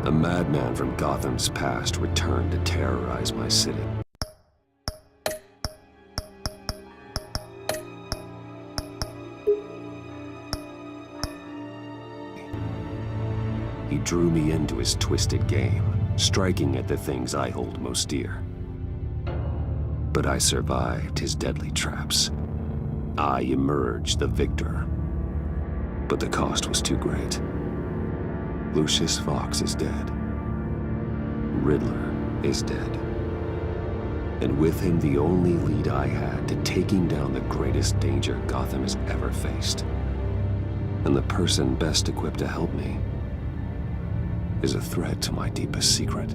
A madman from Gotham's past returned to terrorize my city. He drew me into his twisted game, striking at the things I hold most dear. But I survived his deadly traps. I emerged the victor. But the cost was too great. Lucius Fox is dead. Riddler is dead. And with him the only lead I had to taking down the greatest danger Gotham has ever faced. And the person best equipped to help me is a threat to my deepest secret.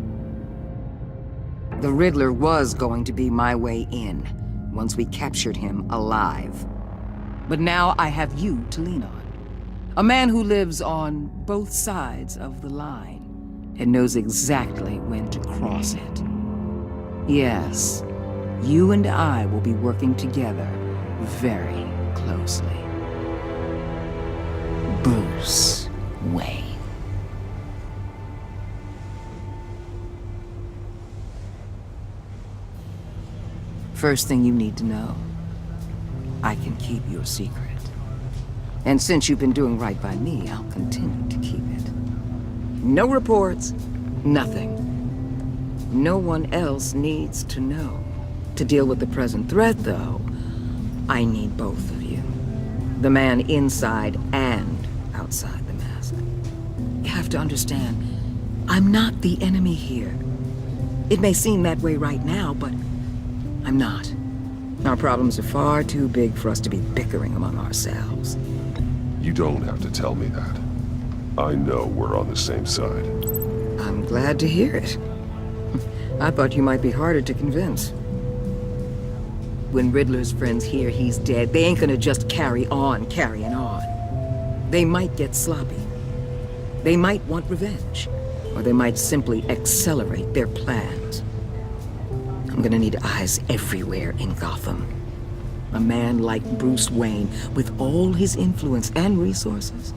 The Riddler was going to be my way in, once we captured him alive. But now I have you to lean on. A man who lives on both sides of the line, and knows exactly when to cross it. Yes, you and I will be working together very closely. Bruce Wayne. First thing you need to know, I can keep your secret. And since you've been doing right by me, I'll continue to keep it. No reports, nothing. No one else needs to know. To deal with the present threat, though, I need both of you. The man inside and outside the mask. You have to understand, I'm not the enemy here. It may seem that way right now, but I'm not. Our problems are far too big for us to be bickering among ourselves. You don't have to tell me that. I know we're on the same side. I'm glad to hear it. I thought you might be harder to convince. When Riddler's friends hear he's dead, they ain't gonna just carry on carrying on. They might get sloppy. They might want revenge. Or they might simply accelerate their plans. I'm gonna need eyes everywhere in Gotham. A man like Bruce Wayne, with all his influence and resources,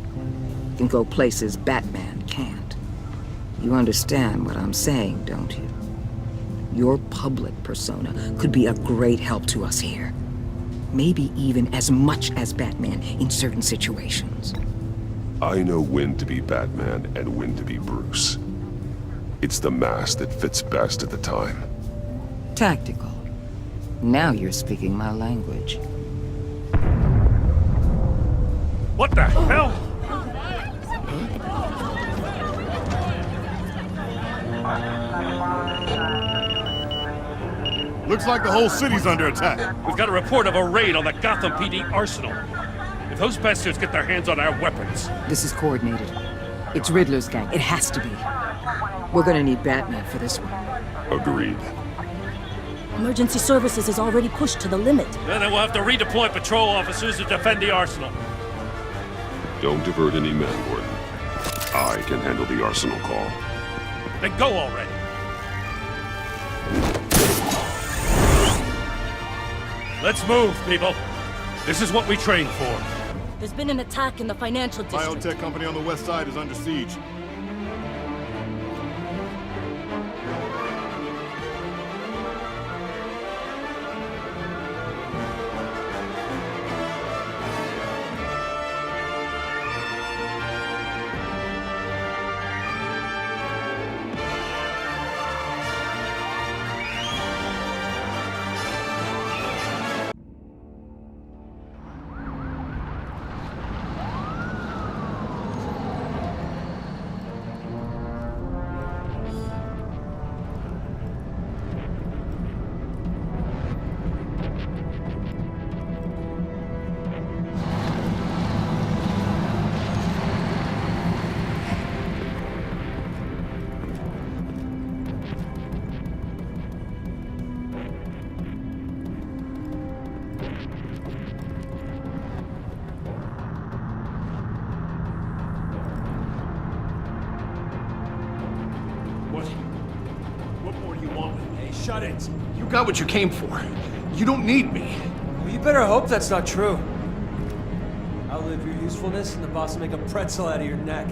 can go places Batman can't. You understand what I'm saying, don't you? Your public persona could be a great help to us here. Maybe even as much as Batman in certain situations. I know when to be Batman and when to be Bruce. It's the mask that fits best at the time. Tactical. Now you're speaking my language. What the hell? Looks like the whole city's under attack. We've got a report of a raid on the Gotham PD arsenal. If those bastards get their hands on our weapons... This is coordinated. It's Riddler's gang. It has to be. We're gonna need Batman for this one. Agreed. Emergency services is already pushed to the limit. Then we'll have to redeploy patrol officers to defend the arsenal. Don't divert any men, Gordon. I can handle the arsenal call. Then go already. Let's move, people. This is what we trained for. There's been an attack in the financial district. Biotech company on the west side is under siege. Shut it. You got what you came for. You don't need me. Well, you better hope that's not true. Outlive your usefulness and the boss will make a pretzel out of your neck.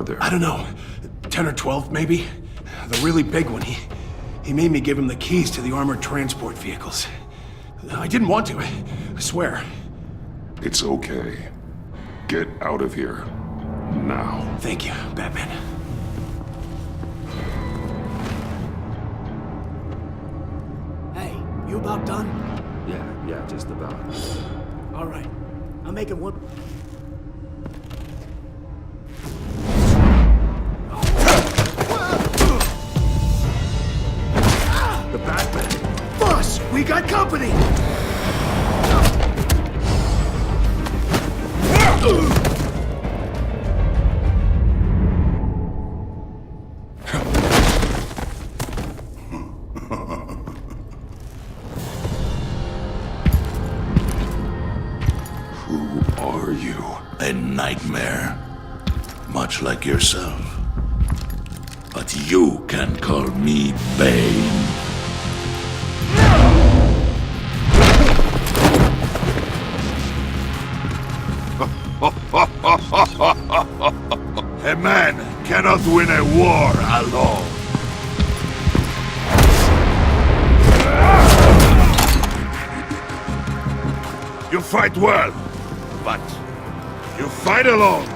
there? I don't know. 10 or 12, maybe? The really big one, he made me give him the keys to the armored transport vehicles. I didn't want to, I swear. It's okay. Get out of here. Now. Thank you, Batman. Hey, you about done? Yeah, just about. All right. I'll make it one... The Batman! Boss, we got company! Who are you? A nightmare. Much like yourself. But you can call me Bane. A man cannot win a war alone. You fight well, but you fight alone.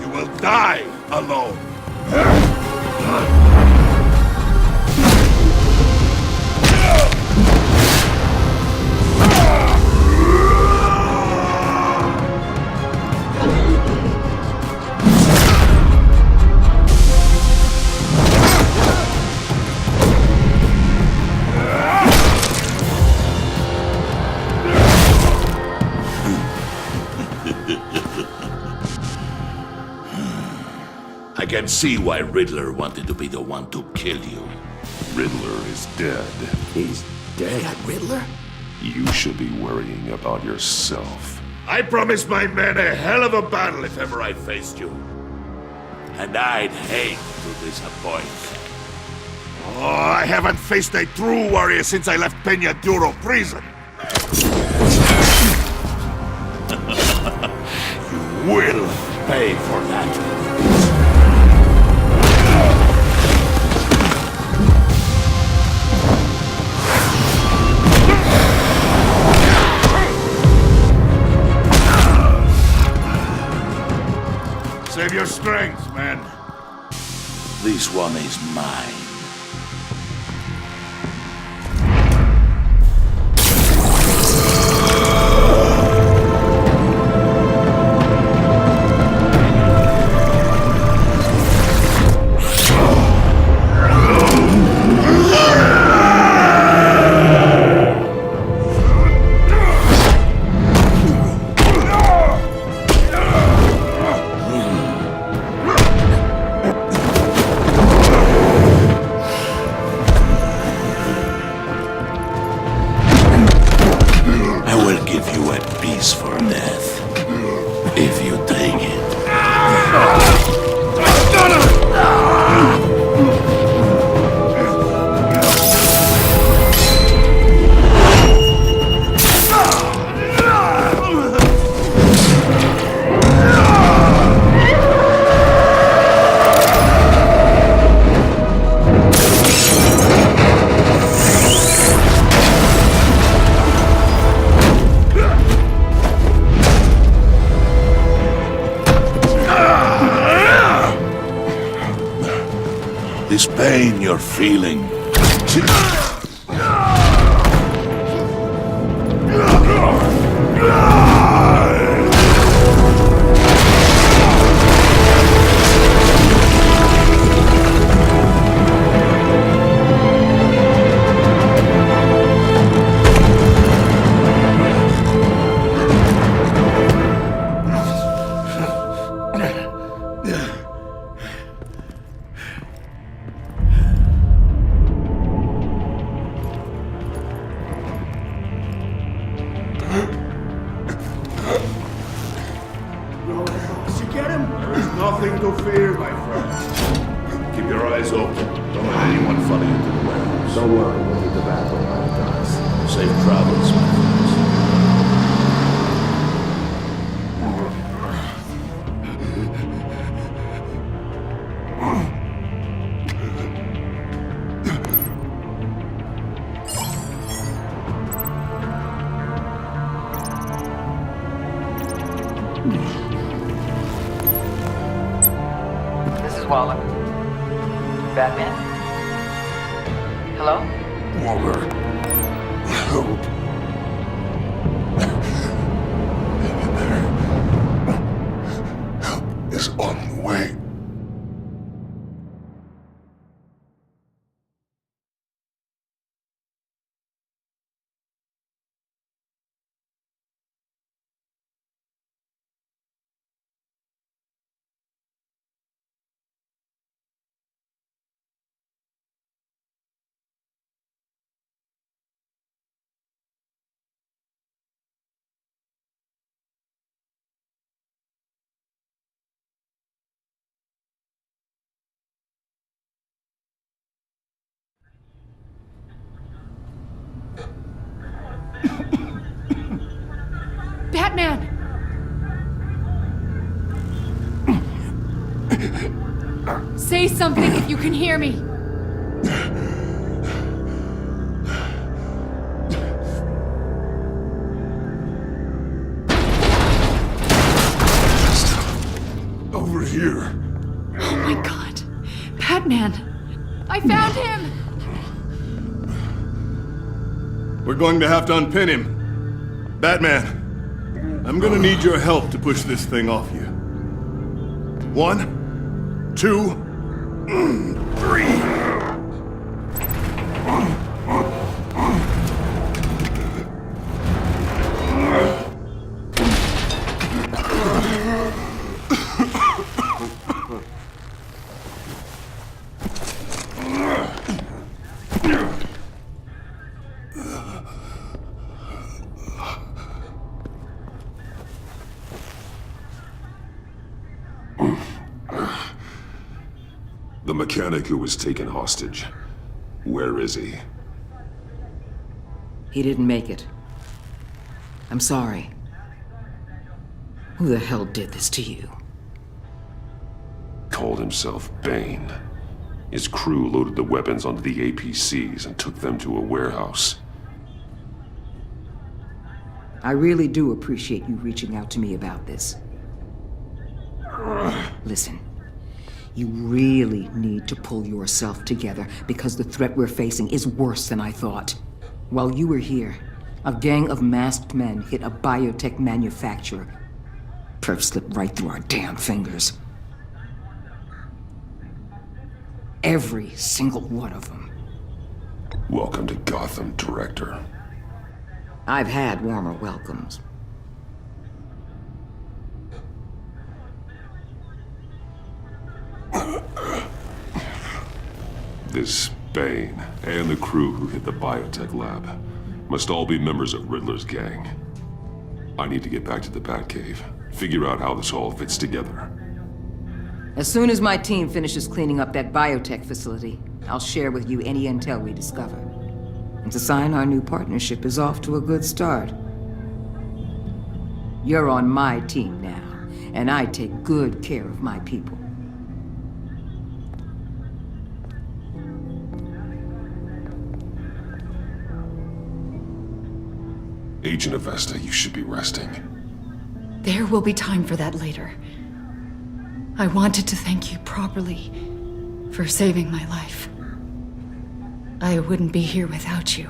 You will die alone. I can see why Riddler wanted to be the one to kill you. Riddler is dead. He's dead. That Riddler? You should be worrying about yourself. I promised my men a hell of a battle if ever I faced you. And I'd hate to disappoint. Oh, I haven't faced a true warrior since I left Peña Duro prison. You will pay for that. Save your strength, man. This one is mine. For death, if you take it. This pain you're feeling. Nothing to fear, my friend. Keep your eyes open. Don't let anyone follow you to the warehouse. Don't worry, we'll meet the Batman when it does. Safe travels, my friends. Waller. Batman? Hello? Waller, help. Help is on the way. Batman! Say something if you can hear me. Over here. Oh my god. Batman! I found him! We're going to have to unpin him. Batman, I'm gonna need your help to push this thing off you. 1, 2, 3. The mechanic who was taken hostage. Where is he? He didn't make it. I'm sorry. Who the hell did this to you? Called himself Bane. His crew loaded the weapons onto the APCs and took them to a warehouse. I really do appreciate you reaching out to me about this. Listen, you really need to pull yourself together because the threat we're facing is worse than I thought. While you were here, a gang of masked men hit a biotech manufacturer. Perf slipped right through our damn fingers. Every single one of them. Welcome to Gotham, Director. I've had warmer welcomes. This Bane and the crew who hit the biotech lab must all be members of Riddler's gang. I need to get back to the Batcave, figure out how this all fits together. As soon as my team finishes cleaning up that biotech facility, I'll share with you any intel we discover. And to sign our new partnership is off to a good start. You're on my team now, and I take good care of my people. Agent Avesta, you should be resting. There will be time for that later. I wanted to thank you properly for saving my life. I wouldn't be here without you.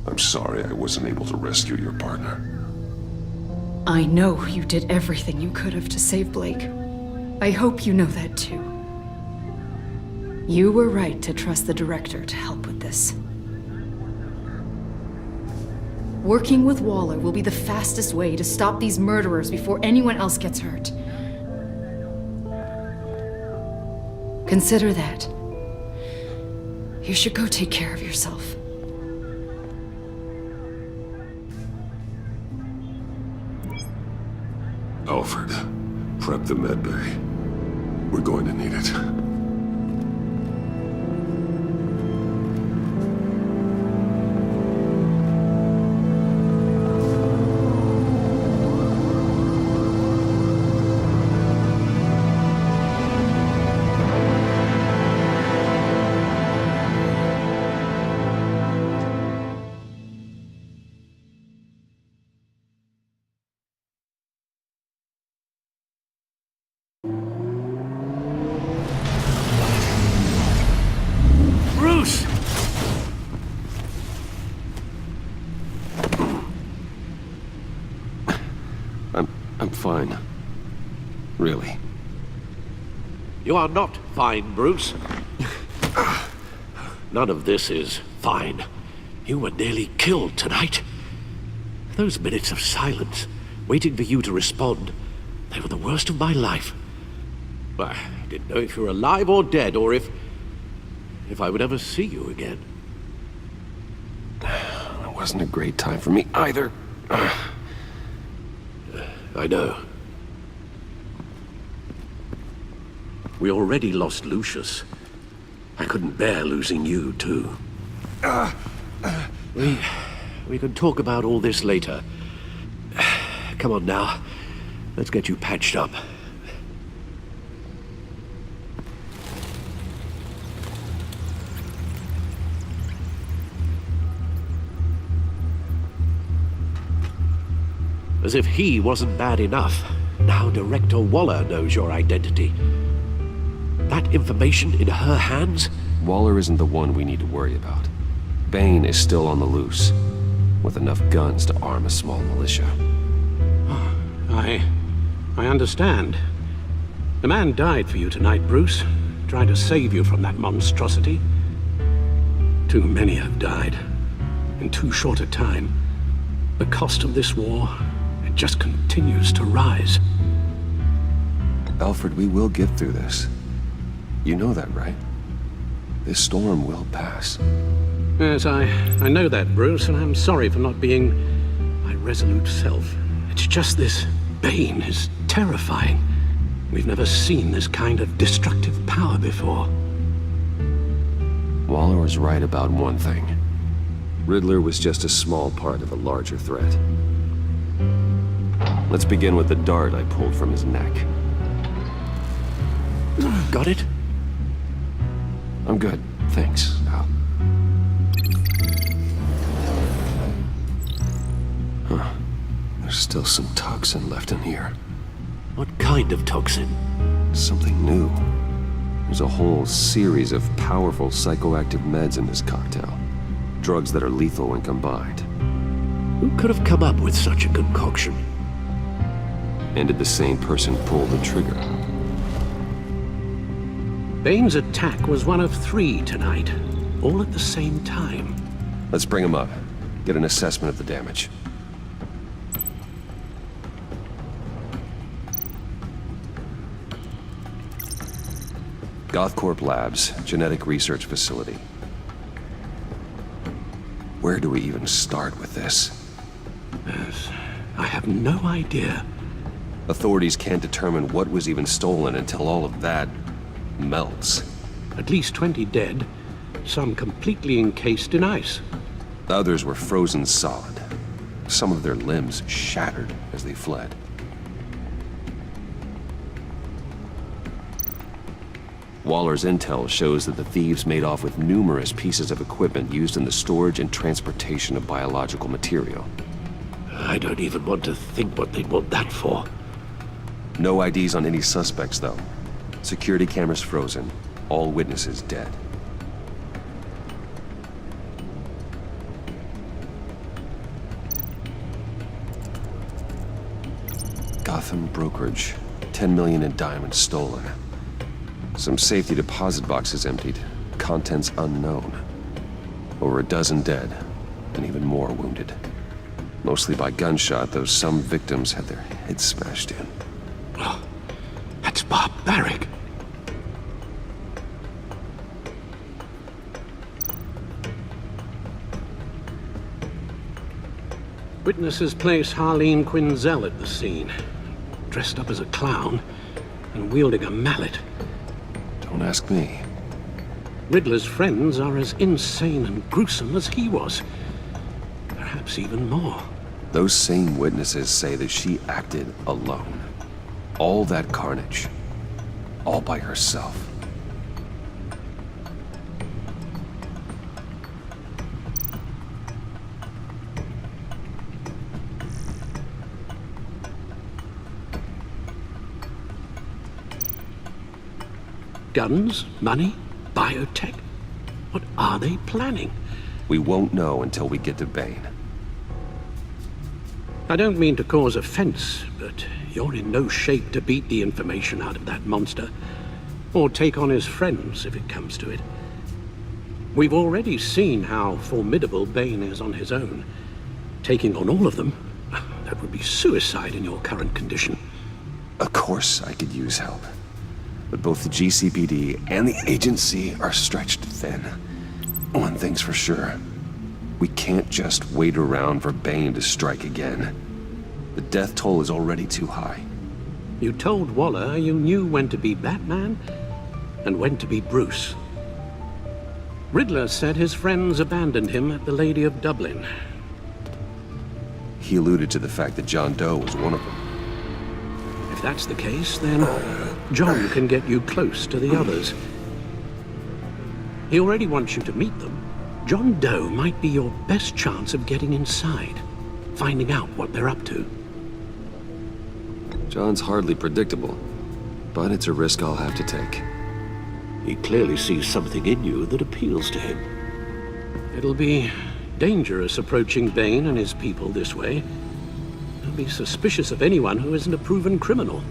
I'm sorry I wasn't able to rescue your partner. I know you did everything you could have to save Blake. I hope you know that too. You were right to trust the director to help with this. Working with Waller will be the fastest way to stop these murderers before anyone else gets hurt. Consider that. You should go take care of yourself. Alfred, prep the medbay. We're going to need it. fine. Really. You are not fine, Bruce. None of this is fine. You were nearly killed tonight. Those minutes of silence, waiting for you to respond, they were the worst of my life. I didn't know if you were alive or dead, or if I would ever see you again. It wasn't a great time for me either. I know. We already lost Lucius. I couldn't bear losing you, too. We can talk about all this later. Come on now. Let's get you patched up. As if he wasn't bad enough, now Director Waller knows your identity. That information in her hands? Waller isn't the one we need to worry about. Bane is still on the loose, with enough guns to arm a small militia. I understand. The man died for you tonight, Bruce, trying to save you from that monstrosity. Too many have died, in too short a time. The cost of this war, it just continues to rise. Alfred, we will get through this. You know that, right? This storm will pass. Yes, I know that, Bruce, and I'm sorry for not being my resolute self. It's just this Bane is terrifying. We've never seen this kind of destructive power before. Waller was right about one thing. Riddler was just a small part of a larger threat. Let's begin with the dart I pulled from his neck. Got it? I'm good, thanks, Al. Huh. There's still some toxin left in here. What kind of toxin? Something new. There's a whole series of powerful psychoactive meds in this cocktail. Drugs that are lethal when combined. Who could have come up with such a concoction? And did the same person pull the trigger? Bane's attack was one of 3 tonight, all at the same time. Let's bring him up. Get an assessment of the damage. Gothcorp Labs, genetic research facility. Where do we even start with this? Yes, I have no idea. Authorities can't determine what was even stolen until all of that melts. At least 20 dead, some completely encased in ice. Others were frozen solid. Some of their limbs shattered as they fled. Waller's intel shows that the thieves made off with numerous pieces of equipment used in the storage and transportation of biological material. I don't even want to think what they'd want that for. No IDs on any suspects, though. Security cameras frozen. All witnesses dead. Gotham brokerage. 10 million in diamonds stolen. Some safety deposit boxes emptied. Contents unknown. Over a dozen dead, and even more wounded. Mostly by gunshot, though some victims had their heads smashed in. Oh, that's barbaric. Witnesses place Harleen Quinzel at the scene, dressed up as a clown and wielding a mallet. Don't ask me. Riddler's friends are as insane and gruesome as he was. Perhaps even more. Those same witnesses say that she acted alone. All that carnage. All by herself. Guns? Money? Biotech? What are they planning? We won't know until we get to Bane. I don't mean to cause offense, but you're in no shape to beat the information out of that monster, or take on his friends if it comes to it. We've already seen how formidable Bane is on his own. Taking on all of them, that would be suicide in your current condition. Of course I could use help. But both the GCPD and the agency are stretched thin. One thing's for sure. We can't just wait around for Bane to strike again. The death toll is already too high. You told Waller you knew when to be Batman and when to be Bruce. Riddler said his friends abandoned him at the Lady of Dublin. He alluded to the fact that John Doe was one of them. If that's the case, then John can get you close to the others. He already wants you to meet them. John Doe might be your best chance of getting inside, finding out what they're up to. John's hardly predictable, but it's a risk I'll have to take. He clearly sees something in you that appeals to him. It'll be dangerous approaching Bane and his people this way. He'll be suspicious of anyone who isn't a proven criminal.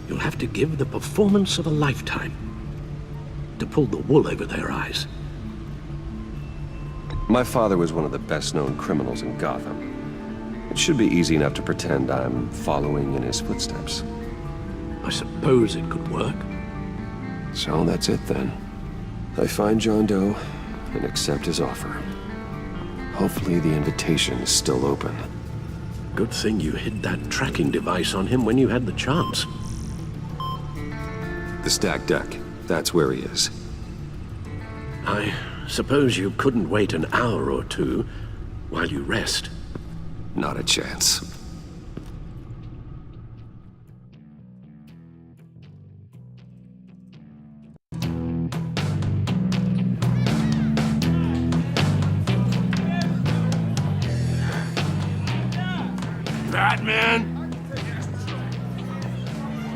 You'll have to give the performance of a lifetime to pull the wool over their eyes. My father was one of the best-known criminals in Gotham. It should be easy enough to pretend I'm following in his footsteps. I suppose it could work. So that's it then. I find John Doe and accept his offer. Hopefully the invitation is still open. Good thing you hid that tracking device on him when you had the chance. The stacked deck, that's where he is. I suppose you couldn't wait an hour or two while you rest. Not a chance. Batman?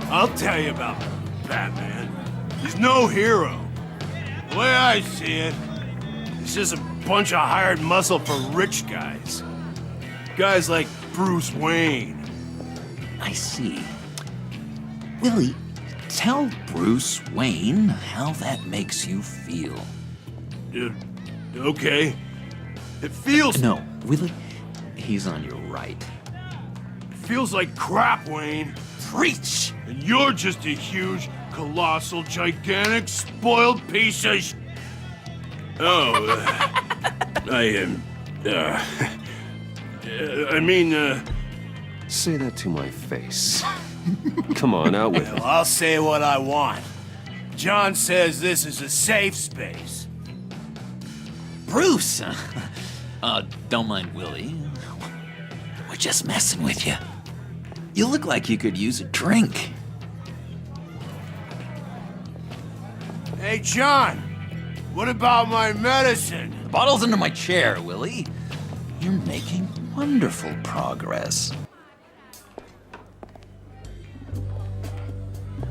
I'll tell you about Batman. He's no hero. The way I see it, he's just a bunch of hired muscle for rich guys. Guys like Bruce Wayne. I see. Willie, tell Bruce Wayne how that makes you feel. Okay. It feels... No, Willie, he's on your right. Feels like crap, Wayne. Preach! And you're just a huge, colossal, gigantic, spoiled piece of Say that to my face. Come on, out with it. Well, I'll say what I want. John says this is a safe space. Bruce! Don't mind Willie. We're just messing with you. You look like you could use a drink. Hey, John. What about my medicine? The bottle's under my chair, Willie. You're making wonderful progress.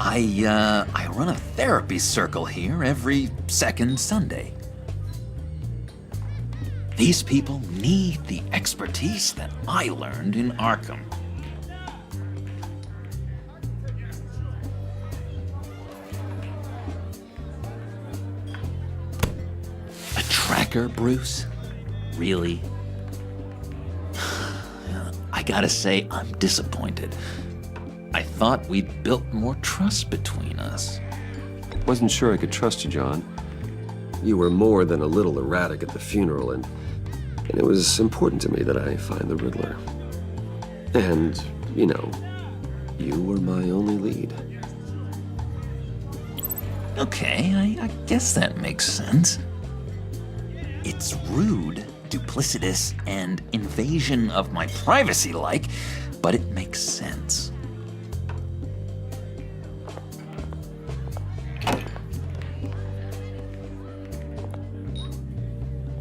I run a therapy circle here every second Sunday. These people need the expertise that I learned in Arkham. A tracker, Bruce? Really? I gotta say, I'm disappointed. I thought we'd built more trust between us. Wasn't sure I could trust you, John. You were more than a little erratic at the funeral, and it was important to me that I find the Riddler. And, you know, you were my only lead. Okay, I guess that makes sense. It's rude, duplicitous, and invasion of my privacy-like, but it makes sense.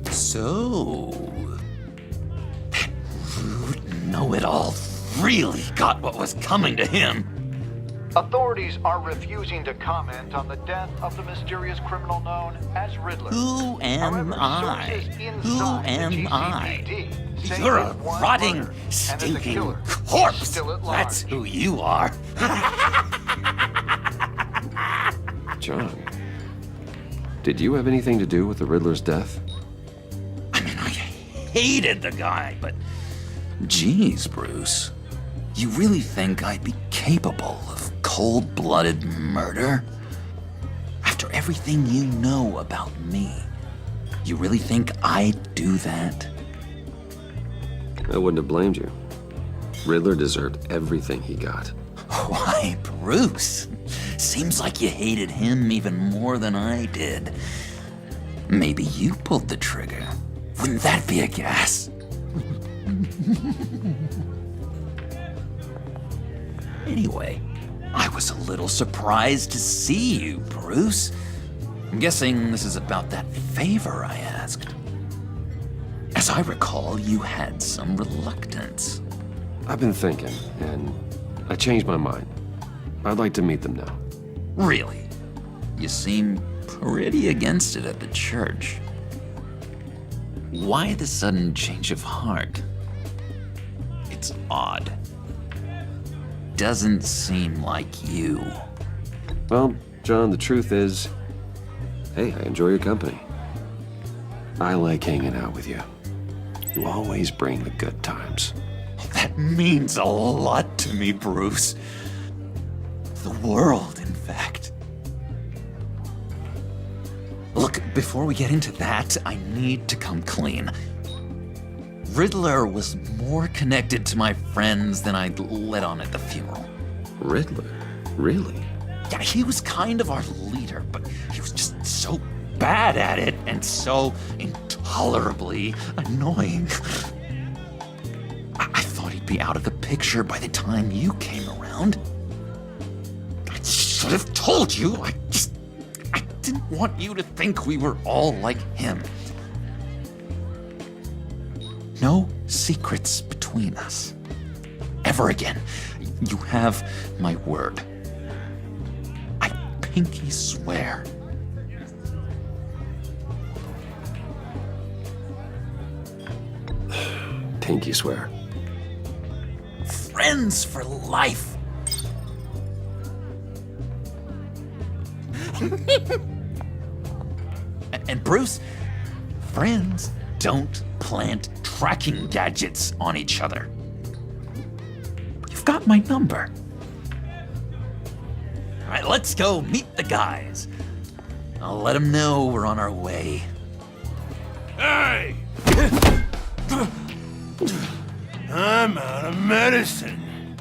So, that rude know-it-all really got what was coming to him. Authorities are refusing to comment on the death of the mysterious criminal known as Riddler. Who am I? Who am I? You're a is one rotting, murder, and as a stinking killer, corpse. still at large. That's who you are. John, did you have anything to do with the Riddler's death? I mean, I hated the guy, but geez, Bruce. You really think I'd be capable of cold-blooded murder? After everything you know about me, you really think I'd do that? I wouldn't have blamed you. Riddler deserved everything he got. Why, Bruce? Seems like you hated him even more than I did. Maybe you pulled the trigger. Wouldn't that be a gas? Anyway, I was a little surprised to see you, Bruce. I'm guessing this is about that favor I asked. As I recall, you had some reluctance. I've been thinking, and I changed my mind. I'd like to meet them now. Really? You seem pretty against it at the church. Why the sudden change of heart? It's odd. Doesn't seem like you. Well, John, the truth is, hey, I enjoy your company. I like hanging out with you. You always bring the good times. That means a lot to me, Bruce. The world, in fact. Look, before we get into that, I need to come clean. Riddler was more connected to my friends than I'd let on at the funeral. Riddler? Really? Yeah, he was kind of our leader, but he was just so bad at it and so intolerably annoying. I thought he'd be out of the picture by the time you came around. I should have told you. I didn't want you to think we were all like him. No secrets between us. Ever again. You have my word. I pinky swear. Pinky swear. Friends for life. And Bruce, friends don't plant tracking gadgets on each other. You've got my number. All right, let's go meet the guys. I'll let them know we're on our way. Hey! I'm out of medicine.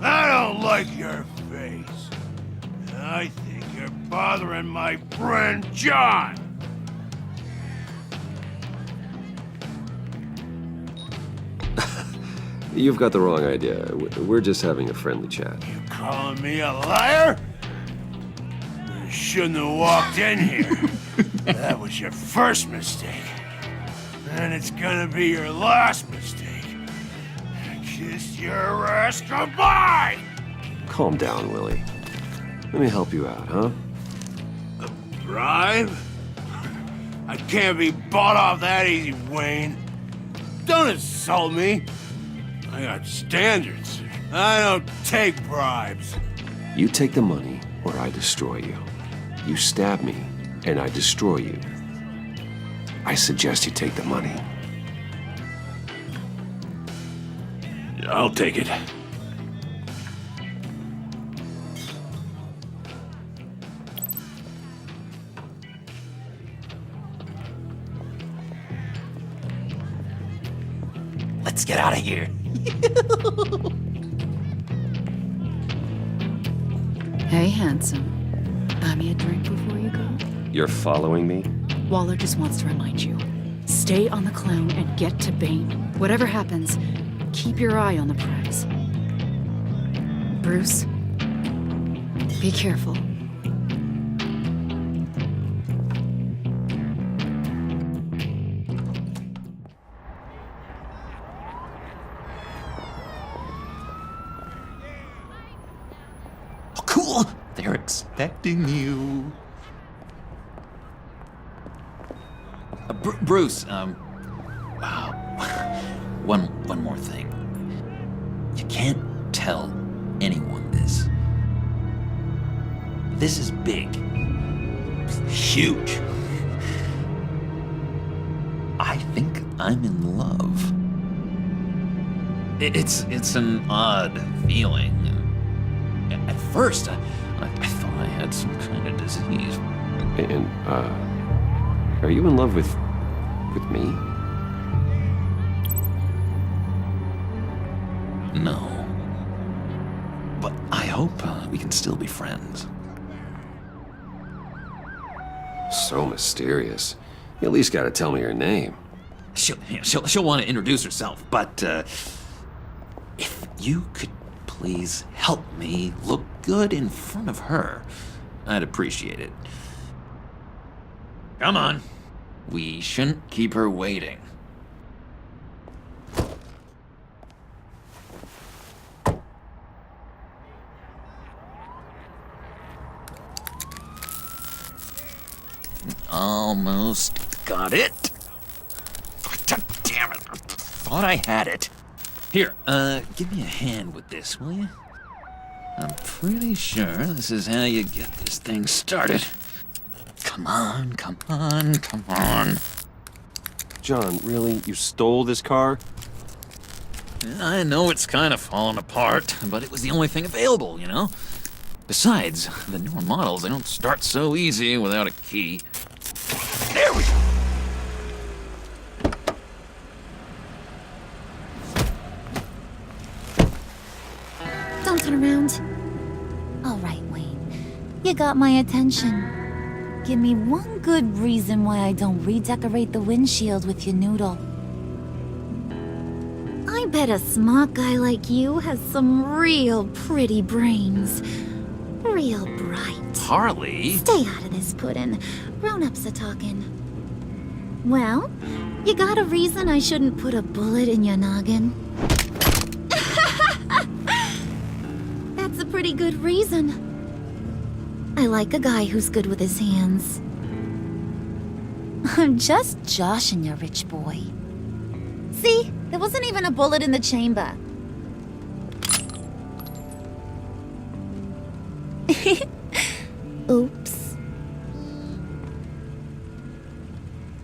I don't like your face. I think you're bothering my friend John. You've got the wrong idea. We're just having a friendly chat. You calling me a liar? You shouldn't have walked in here. That was your first mistake. And it's gonna be your last mistake. Kiss your ass goodbye! Calm down, Willie. Let me help you out, huh? A bribe? I can't be bought off that easy, Wayne. Don't insult me. I got standards. I don't take bribes. You take the money, or I destroy you. You stab me, and I destroy you. I suggest you take the money. I'll take it. Let's get out of here. Hey, handsome. Buy me a drink before you go? You're following me? Waller just wants to remind you. Stay on the clown and get to Bane. Whatever happens, keep your eye on the prize. Bruce, be careful. Oh, cool! They're expecting you. Bruce, wow. one more thing. You can't tell anyone this. This is big. Huge. I think I'm in love. It's an odd feeling. At first, I thought I had some kind of disease. And, are you in love with me? No. But I hope we can still be friends. So mysterious. You at least gotta tell me her name. She'll want to introduce herself, but if you could please help me look good in front of her, I'd appreciate it. Come on. We shouldn't keep her waiting. Almost got it. Damn it. Thought I had it. Here, give me a hand with this, will you? I'm pretty sure this is how you get this thing started. Come on, come on, come on. John, really? You stole this car? I know it's kind of falling apart, but it was the only thing available, you know? Besides, the newer models, they don't start so easy without a key. There we go! Don't turn around. All right, Wayne. You got my attention. Give me one good reason why I don't redecorate the windshield with your noodle. I bet a smart guy like you has some real pretty brains. Real bright. Harley? Stay out of this, Puddin'. Grown-ups are talking. Well, you got a reason I shouldn't put a bullet in your noggin? That's a pretty good reason. I like a guy who's good with his hands. I'm just joshing you, rich boy. See? There wasn't even a bullet in the chamber. Oops.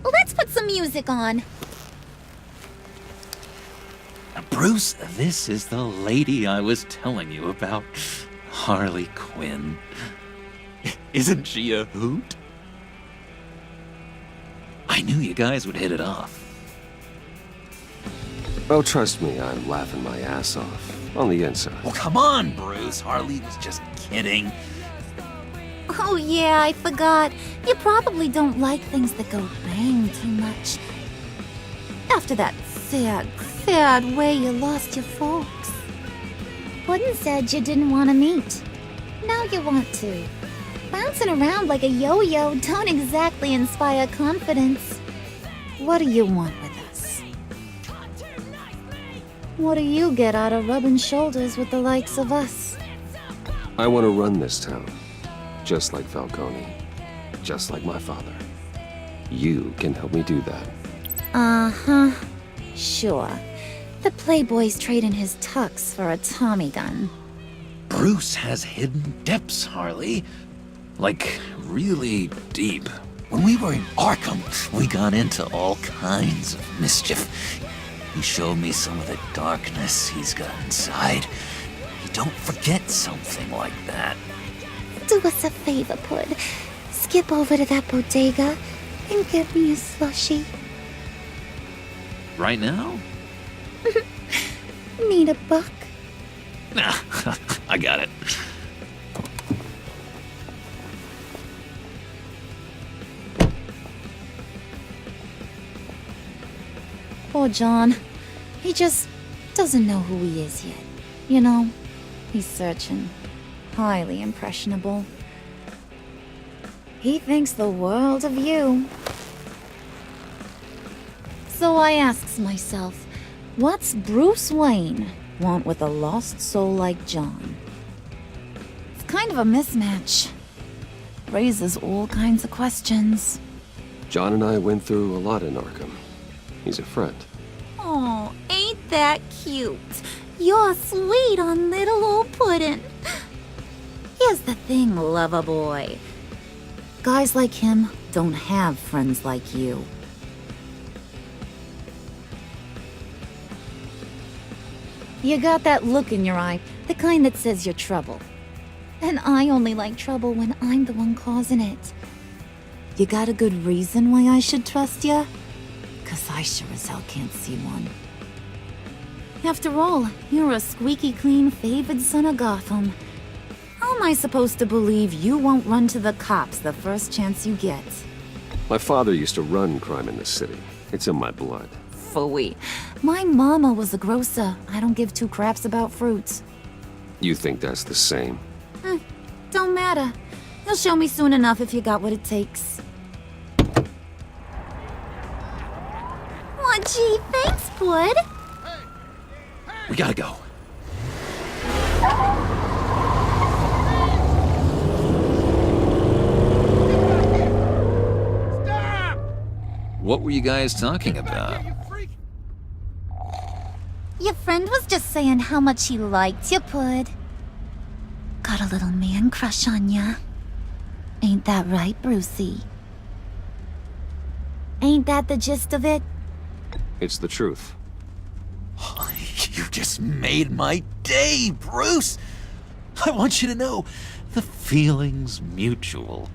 Let's put some music on. Bruce, this is the lady I was telling you about. Harley Quinn. Isn't she a hoot? I knew you guys would hit it off. Oh, trust me, I'm laughing my ass off. On the inside. Well, come on, Bruce. Harley was just kidding. Oh yeah, I forgot. You probably don't like things that go bang too much. After that sad way you lost your folks. Puddin' said you didn't want to meet. Now you want to. Bouncing around like a yo-yo don't exactly inspire confidence. What do you want with us? What do you get out of rubbing shoulders with the likes of us? I want to run this town. Just like Falcone. Just like my father. You can help me do that. Uh-huh. Sure. The Playboy's trading his tux for a Tommy gun. Bruce has hidden depths, Harley. Like, really deep. When we were in Arkham, we got into all kinds of mischief. He showed me some of the darkness he's got inside. You don't forget something like that. Do us a favor, Pud. Skip over to that bodega and get me a slushie. Right now? Need a buck? Nah, I got it. Poor John. He just doesn't know who he is yet. You know, he's searching. Highly impressionable. He thinks the world of you. So I asks myself, what's Bruce Wayne want with a lost soul like John? It's kind of a mismatch. Raises all kinds of questions. John and I went through a lot in Arkham. He's a friend. Oh, ain't that cute. You're sweet on little old puddin'. Here's the thing, lover boy. Guys like him don't have friends like you. You got that look in your eye, the kind that says you're trouble. And I only like trouble when I'm the one causing it. You got a good reason why I should trust you? 'Cause I sure as hell can't see one. After all, you're a squeaky clean favored son of Gotham. How am I supposed to believe you won't run to the cops the first chance you get? My father used to run crime in the city. It's in my blood. Phooey. My mama was a grocer. I don't give two craps about fruits. You think that's the same? Don't matter. You'll show me soon enough if you got what it takes. Aw, gee, thanks, bud. We gotta go. What were you guys talking about? Your friend was just saying how much he liked you, Pud. Got a little man crush on ya. Ain't that right, Brucey? Ain't that the gist of it? It's the truth. You just made my day, Bruce! I want you to know, the feeling's mutual.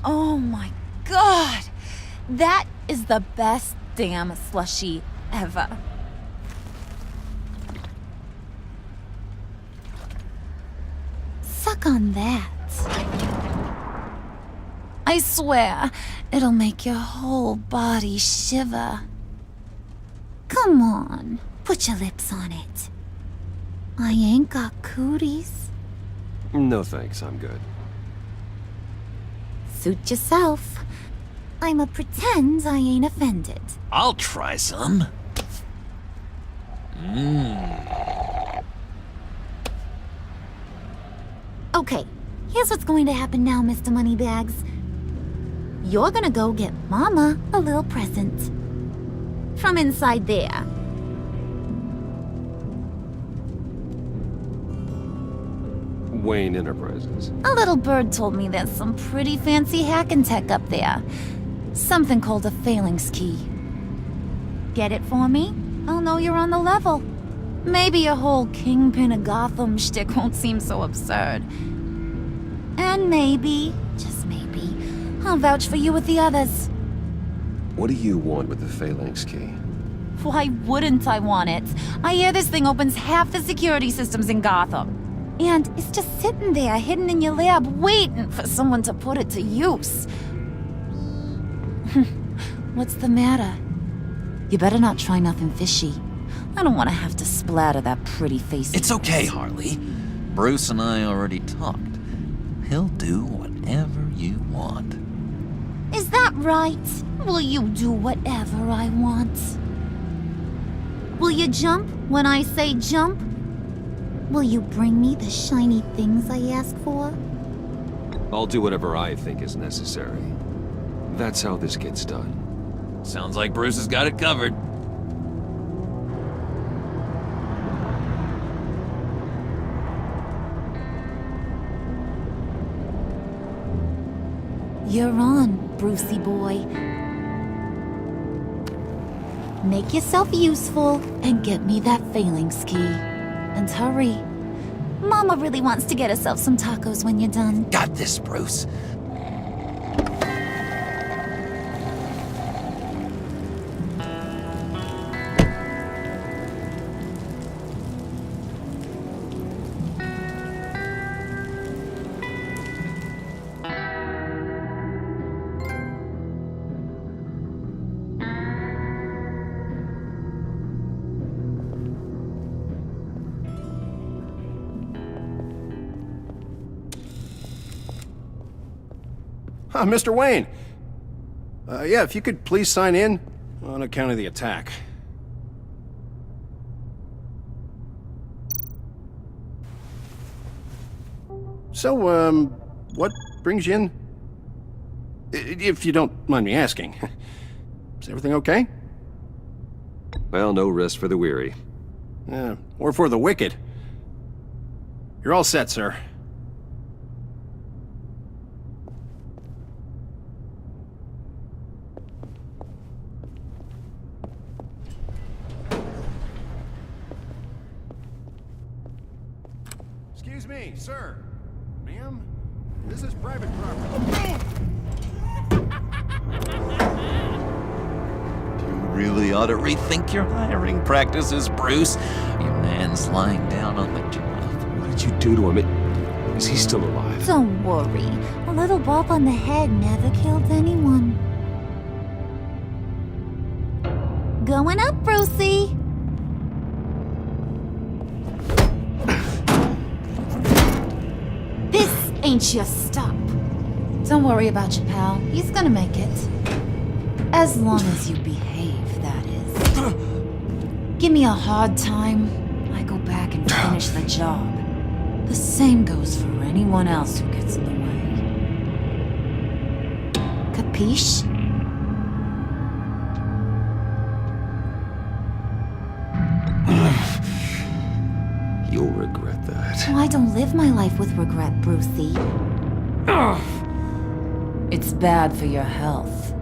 Oh my god! That is the best damn slushie ever. Suck on that. I swear, it'll make your whole body shiver. Come on, put your lips on it. I ain't got cooties. No thanks, I'm good. Suit yourself. I'ma pretend I ain't offended. I'll try some. Okay, here's what's going to happen now, Mr. Moneybags. You're gonna go get Mama a little present. From inside there. Wayne Enterprises. A little bird told me there's some pretty fancy hacking tech up there. Something called a phalanx key. Get it for me? I'll know you're on the level. Maybe your whole Kingpin of Gotham shtick won't seem so absurd. And maybe, just maybe, I'll vouch for you with the others. What do you want with the phalanx key? Why wouldn't I want it? I hear this thing opens half the security systems in Gotham. And it's just sitting there, hidden in your lab, waiting for someone to put it to use. What's the matter? You better not try nothing fishy. I don't want to have to splatter that pretty face. It's okay, Harley. Bruce and I already talked. He'll do whatever you want. Is that right? Will you do whatever I want? Will you jump when I say jump? Will you bring me the shiny things I ask for? I'll do whatever I think is necessary. That's how this gets done. Sounds like Bruce has got it covered. You're on, Brucey boy. Make yourself useful and get me that phalanx key. And hurry. Mama really wants to get herself some tacos when you're done. Got this, Bruce. Mr. Wayne. Yeah, if you could please sign in on account of the attack. So, what brings you in? If you don't mind me asking. Is everything okay? Well, no rest for the weary. Or for the wicked. You're all set, sir. Excuse me, sir. Ma'am? This is private property. You really ought to rethink your hiring practices, Bruce. Your man's lying down on the job. What did you do to him? Is he still alive? Don't worry. A little bump on the head never killed anyone. Going up, Brucey. This ain't your stop. Don't worry about your pal. He's gonna make it. As long as you behave, that is. Give me a hard time, I go back and finish the job. The same goes for anyone else who gets in the way. Capiche? You'll regret that. Oh, I don't live my life with regret, Brucey. It's bad for your health.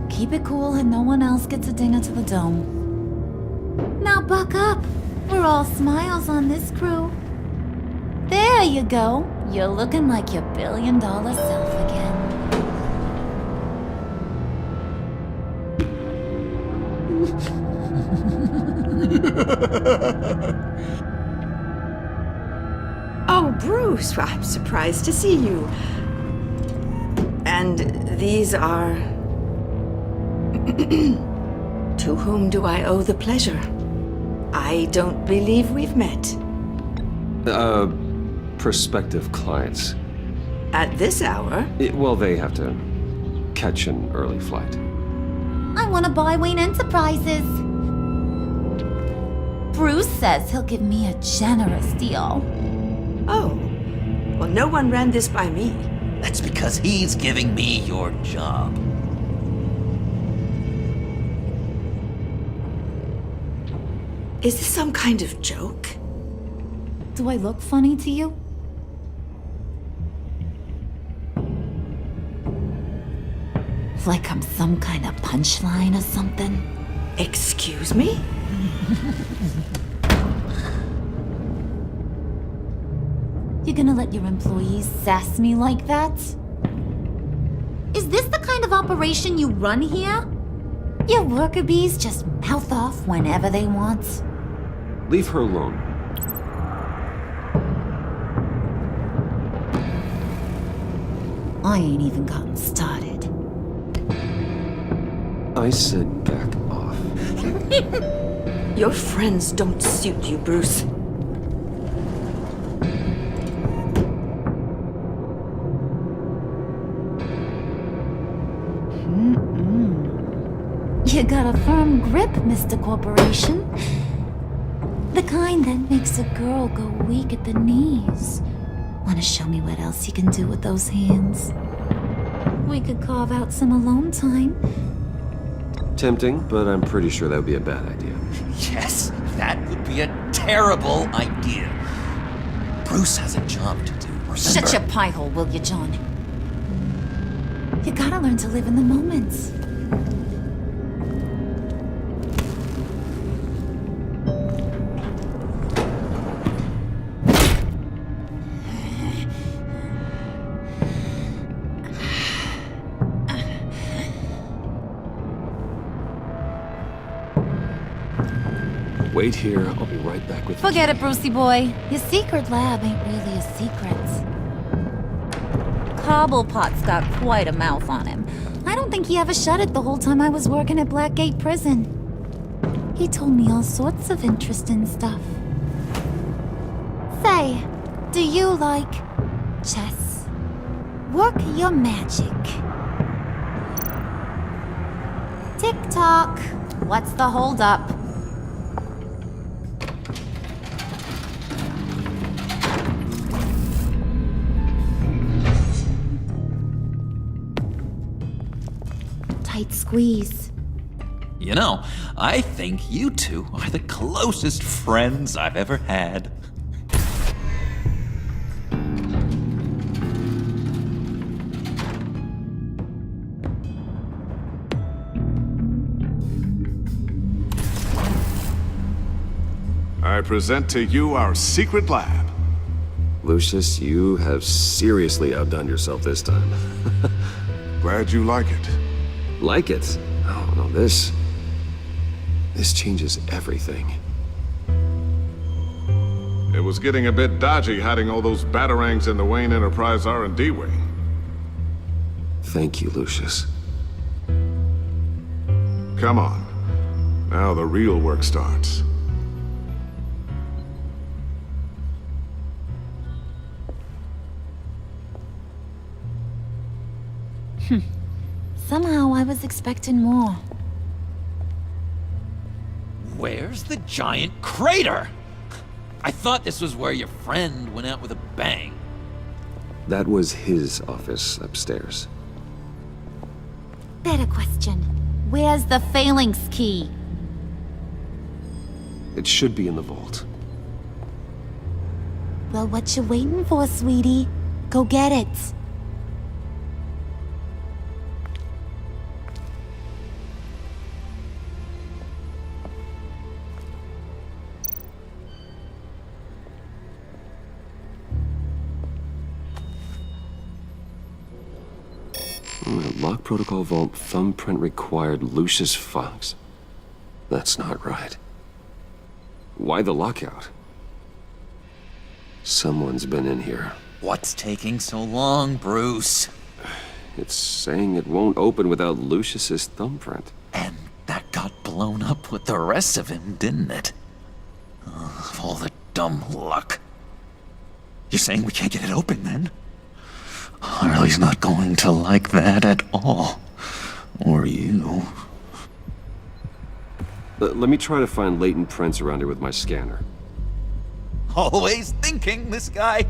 Keep it cool and no one else gets a dinger to the dome. Now buck up. We're all smiles on this crew. There you go. You're looking like your billion-dollar self again. Oh, Bruce, I'm surprised to see you. And these are... To whom do I owe the pleasure? I don't believe we've met. Prospective clients. At this hour? Well, they have to catch an early flight. I want to buy Wayne Enterprises. Bruce says he'll give me a generous deal. Oh, well, no one ran this by me. That's because he's giving me your job. Is this some kind of joke? Do I look funny to you? Like I'm some kind of punchline or something? Excuse me? You gonna let your employees sass me like that? Is this the kind of operation you run here? Your worker bees just mouth off whenever they want? Leave her alone. I ain't even gotten started. I said back off. Your friends don't suit you, Bruce. You got a firm grip, Mr. Corporation. The kind that makes a girl go weak at the knees. Wanna show me what else you can do with those hands? We could carve out some alone time. Tempting, but I'm pretty sure that would be a bad idea. Yes, that would be a terrible idea. Bruce has a job to do. Remember? Shut your pie hole, will you, John? You gotta learn to live in the moment. Wait here, I'll be right back with you. Forget it, Brucey boy. Your secret lab ain't really a secret. Cobblepot's got quite a mouth on him. I don't think he ever shut it the whole time I was working at Blackgate Prison. He told me all sorts of interesting stuff. Say, do you like chess? Work your magic. Tick-tock. What's the holdup? tight squeeze. You know, I think you two are the closest friends I've ever had. I present to you our secret lab. Lucius, you have seriously outdone yourself this time. Glad you like it. Like it? Oh, no, this changes everything. It was getting a bit dodgy hiding all those batarangs in the Wayne Enterprise R&D wing. Thank you, Lucius. Come on. Now the real work starts. Somehow I was expecting more. Where's the giant crater? I thought this was where your friend went out with a bang. That was his office upstairs. Better question. Where's the phalanx key? It should be in the vault. Well, what you waiting for, sweetie? Go get it. Lock protocol vault thumbprint required Lucius Fox. That's not right. Why the lockout? Someone's been in here. What's taking so long, Bruce? It's saying it won't open without Lucius's thumbprint. And that got blown up with the rest of him, didn't it? Ugh, all the dumb luck. You're saying we can't get it open, then? Harley's not going to like that at all. Or you. Let me try to find latent prints around here with my scanner. Always thinking, this guy.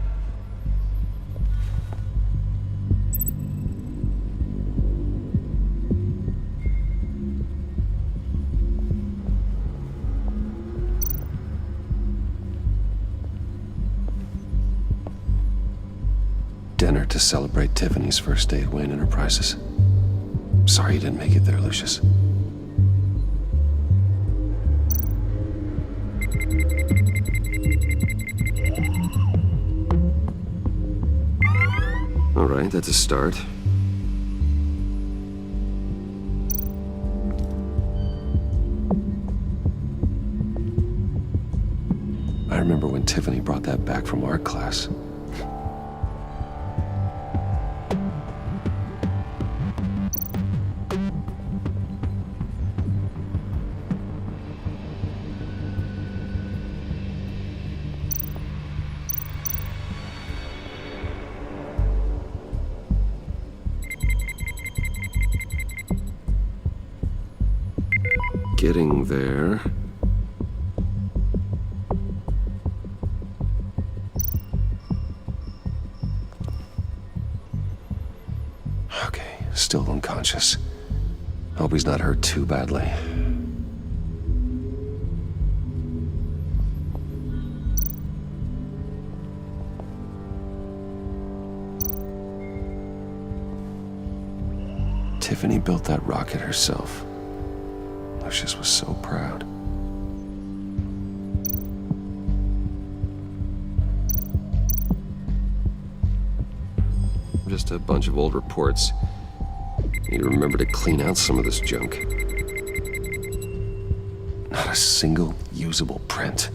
Dinner to celebrate Tiffany's first day at Wayne Enterprises. Sorry you didn't make it there, Lucius. All right, that's a start. I remember when Tiffany brought that back from art class. Getting there. Okay, still unconscious. Hope he's not hurt too badly. Tiffany built that rocket herself. Lucius was so proud. Just a bunch of old reports. Need to remember to clean out some of this junk. Not a single usable print.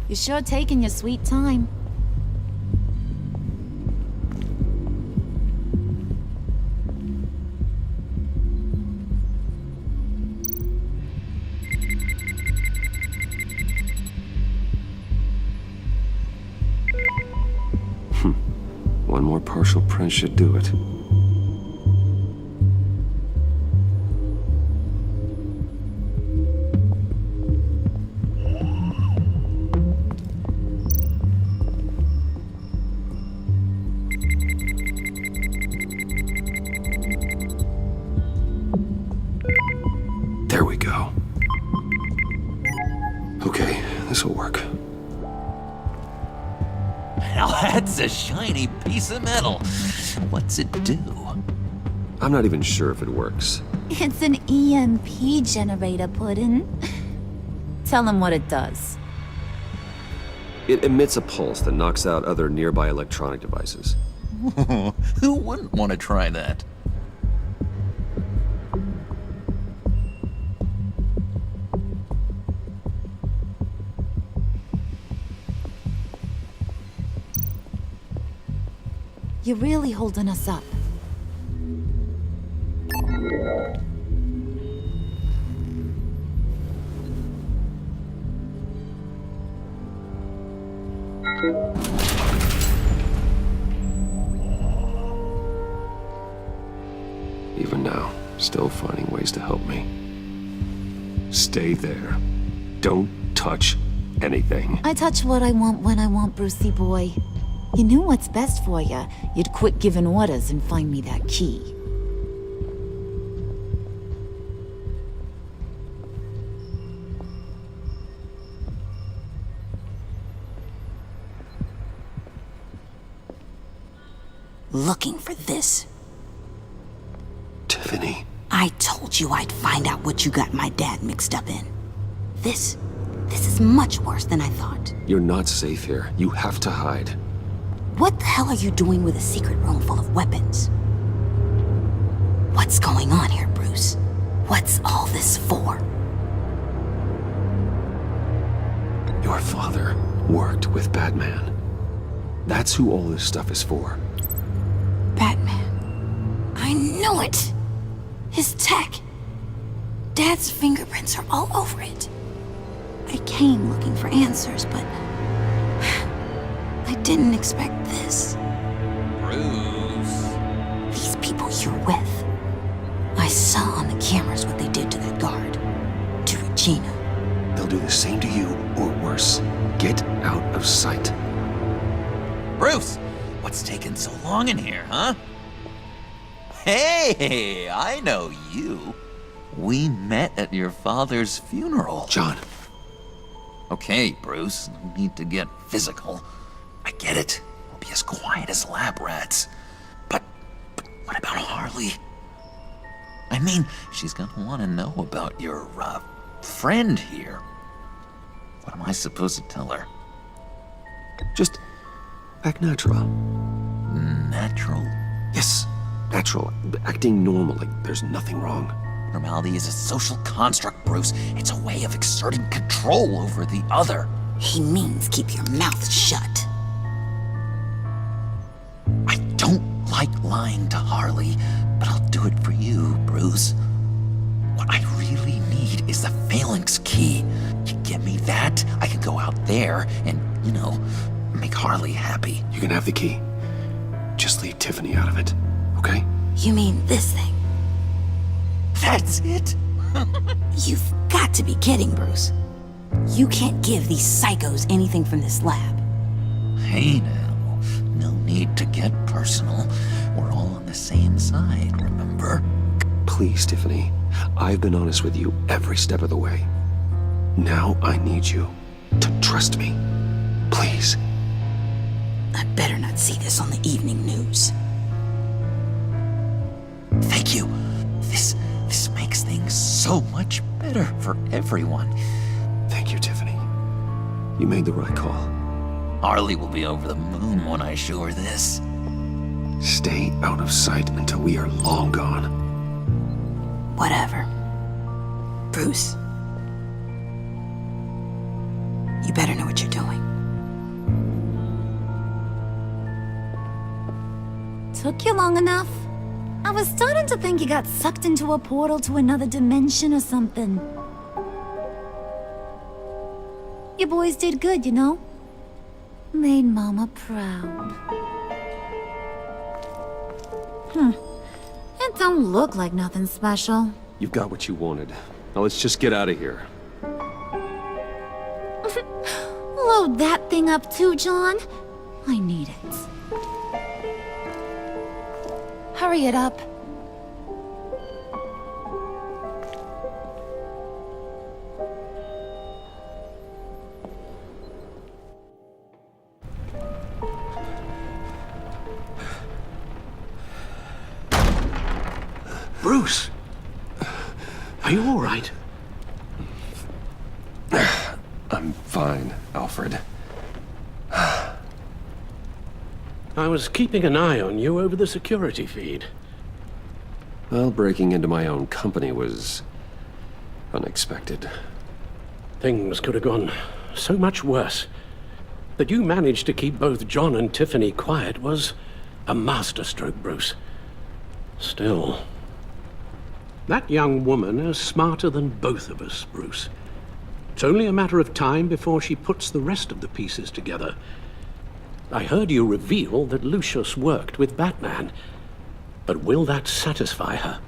You're sure taking your sweet time. One more partial print should do it. Okay, this'll work. Now that's a shiny piece of metal. What's it do? I'm not even sure if it works. It's an EMP generator, Puddin'. Tell him what it does. It emits a pulse that knocks out other nearby electronic devices. Who wouldn't want to try that? You're really holding us up. Even now, still finding ways to help me. Stay there. Don't touch anything. I touch what I want when I want, Brucey boy. You knew what's best for you. You'd quit giving orders and find me that key. Looking for this. Tiffany. I told you I'd find out what you got my dad mixed up in. This is much worse than I thought. You're not safe here. You have to hide. What the hell are you doing with a secret room full of weapons? What's going on here, Bruce? What's all this for? Your father worked with Batman. That's who all this stuff is for. Batman. I knew it! His tech. Dad's fingerprints are all over it. I came looking for answers, but I didn't expect this. Bruce. These people you're with. I saw on the cameras what they did to that guard. To Regina. They'll do the same to you, or worse. Get out of sight. Bruce, what's taking so long in here, huh? Hey, I know you. We met at your father's funeral. John. Okay, Bruce, no need to get physical. I get it. We'll be as quiet as lab rats. But what about Harley? I mean, she's gonna want to know about your, friend here. What am I supposed to tell her? Just act natural. Natural? Yes, natural. Acting normal, like there's nothing wrong. Normality is a social construct, Bruce. It's a way of exerting control over the other. He means keep your mouth shut. I don't like lying to Harley, but I'll do it for you, Bruce. What I really need is the phalanx key. You give me that, I can go out there and, make Harley happy. You can have the key. Just leave Tiffany out of it, okay? You mean this thing? That's it? You've got to be kidding, Bruce. You can't give these psychos anything from this lab. Hey now, no need to get personal. We're all on the same side, remember? Please, Tiffany. I've been honest with you every step of the way. Now I need you to trust me. Please. I better not see this on the evening news. Thank you. This makes things so much better for everyone. Thank you, Tiffany. You made the right call. Harley will be over the moon when I show her this. Stay out of sight until we are long gone. Whatever. Bruce. You better know what you're doing. Took you long enough? I was starting to think you got sucked into a portal to another dimension or something. You boys did good, you know? Made Mama proud. It don't look like nothing special. You've got what you wanted. Now let's just get out of here. Load that thing up too, John. I need it. Hurry it up. Bruce! Are you all right? I'm fine, Alfred. I was keeping an eye on you over the security feed. Well, breaking into my own company was unexpected. Things could have gone so much worse. That you managed to keep both John and Tiffany quiet was a masterstroke, Bruce. Still, that young woman is smarter than both of us, Bruce. It's only a matter of time before she puts the rest of the pieces together. I heard you reveal that Lucius worked with Batman. But will that satisfy her?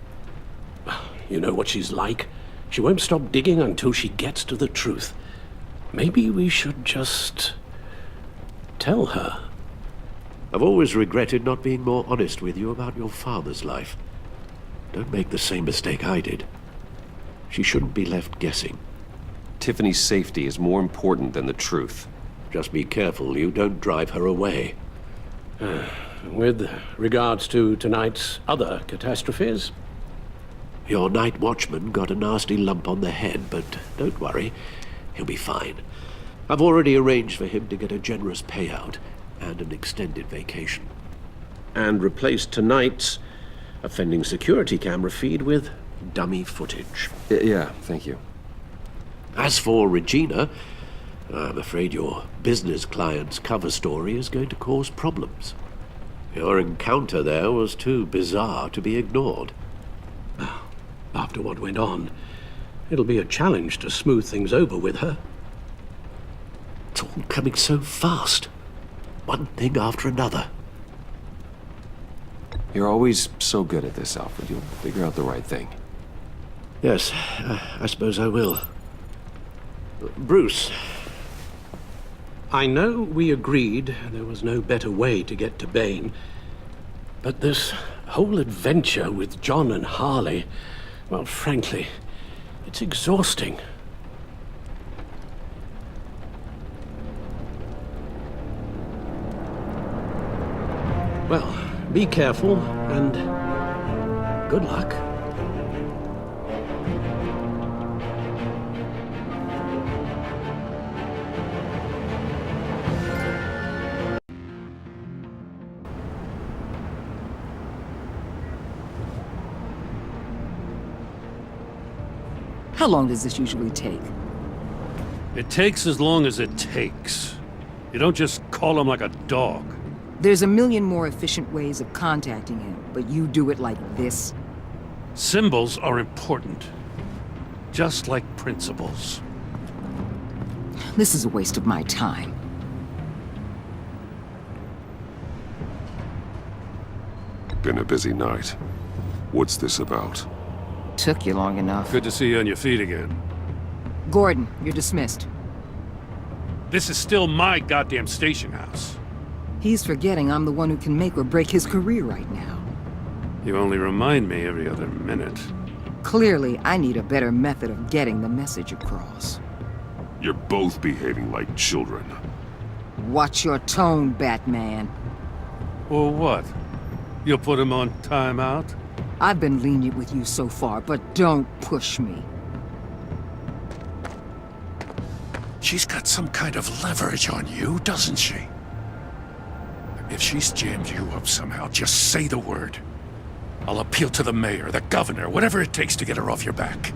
You know what she's like. She won't stop digging until she gets to the truth. Maybe we should just tell her. I've always regretted not being more honest with you about your father's life. Don't make the same mistake I did. She shouldn't be left guessing. Tiffany's safety is more important than the truth. Just be careful you don't drive her away. With regards to tonight's other catastrophes, your night watchman got a nasty lump on the head, but don't worry, he'll be fine. I've already arranged for him to get a generous payout and an extended vacation. And replaced tonight's offending security camera feed with dummy footage. Yeah, thank you. As for Regina, I'm afraid your business client's cover story is going to cause problems. Your encounter there was too bizarre to be ignored. After what went on, it'll be a challenge to smooth things over with her. It's all coming so fast. One thing after another. You're always so good at this, Alfred. You'll figure out the right thing. Yes, I suppose I will. Bruce, I know we agreed there was no better way to get to Bane, but this whole adventure with John and Harley, well, frankly, it's exhausting. Well, be careful and good luck. How long does this usually take? It takes as long as it takes. You don't just call him like a dog. There's a million more efficient ways of contacting him, but you do it like this? Symbols are important. Just like principles. This is a waste of my time. Been a busy night. What's this about? Took you long enough. Good to see you on your feet again. Gordon, you're dismissed. This is still my goddamn station house. He's forgetting I'm the one who can make or break his career right now. You only remind me every other minute. Clearly, I need a better method of getting the message across. You're both behaving like children. Watch your tone, Batman. Or what? You'll put him on timeout? I've been lenient with you so far, but don't push me. She's got some kind of leverage on you, doesn't she? If she's jammed you up somehow, just say the word. I'll appeal to the mayor, the governor, whatever it takes to get her off your back.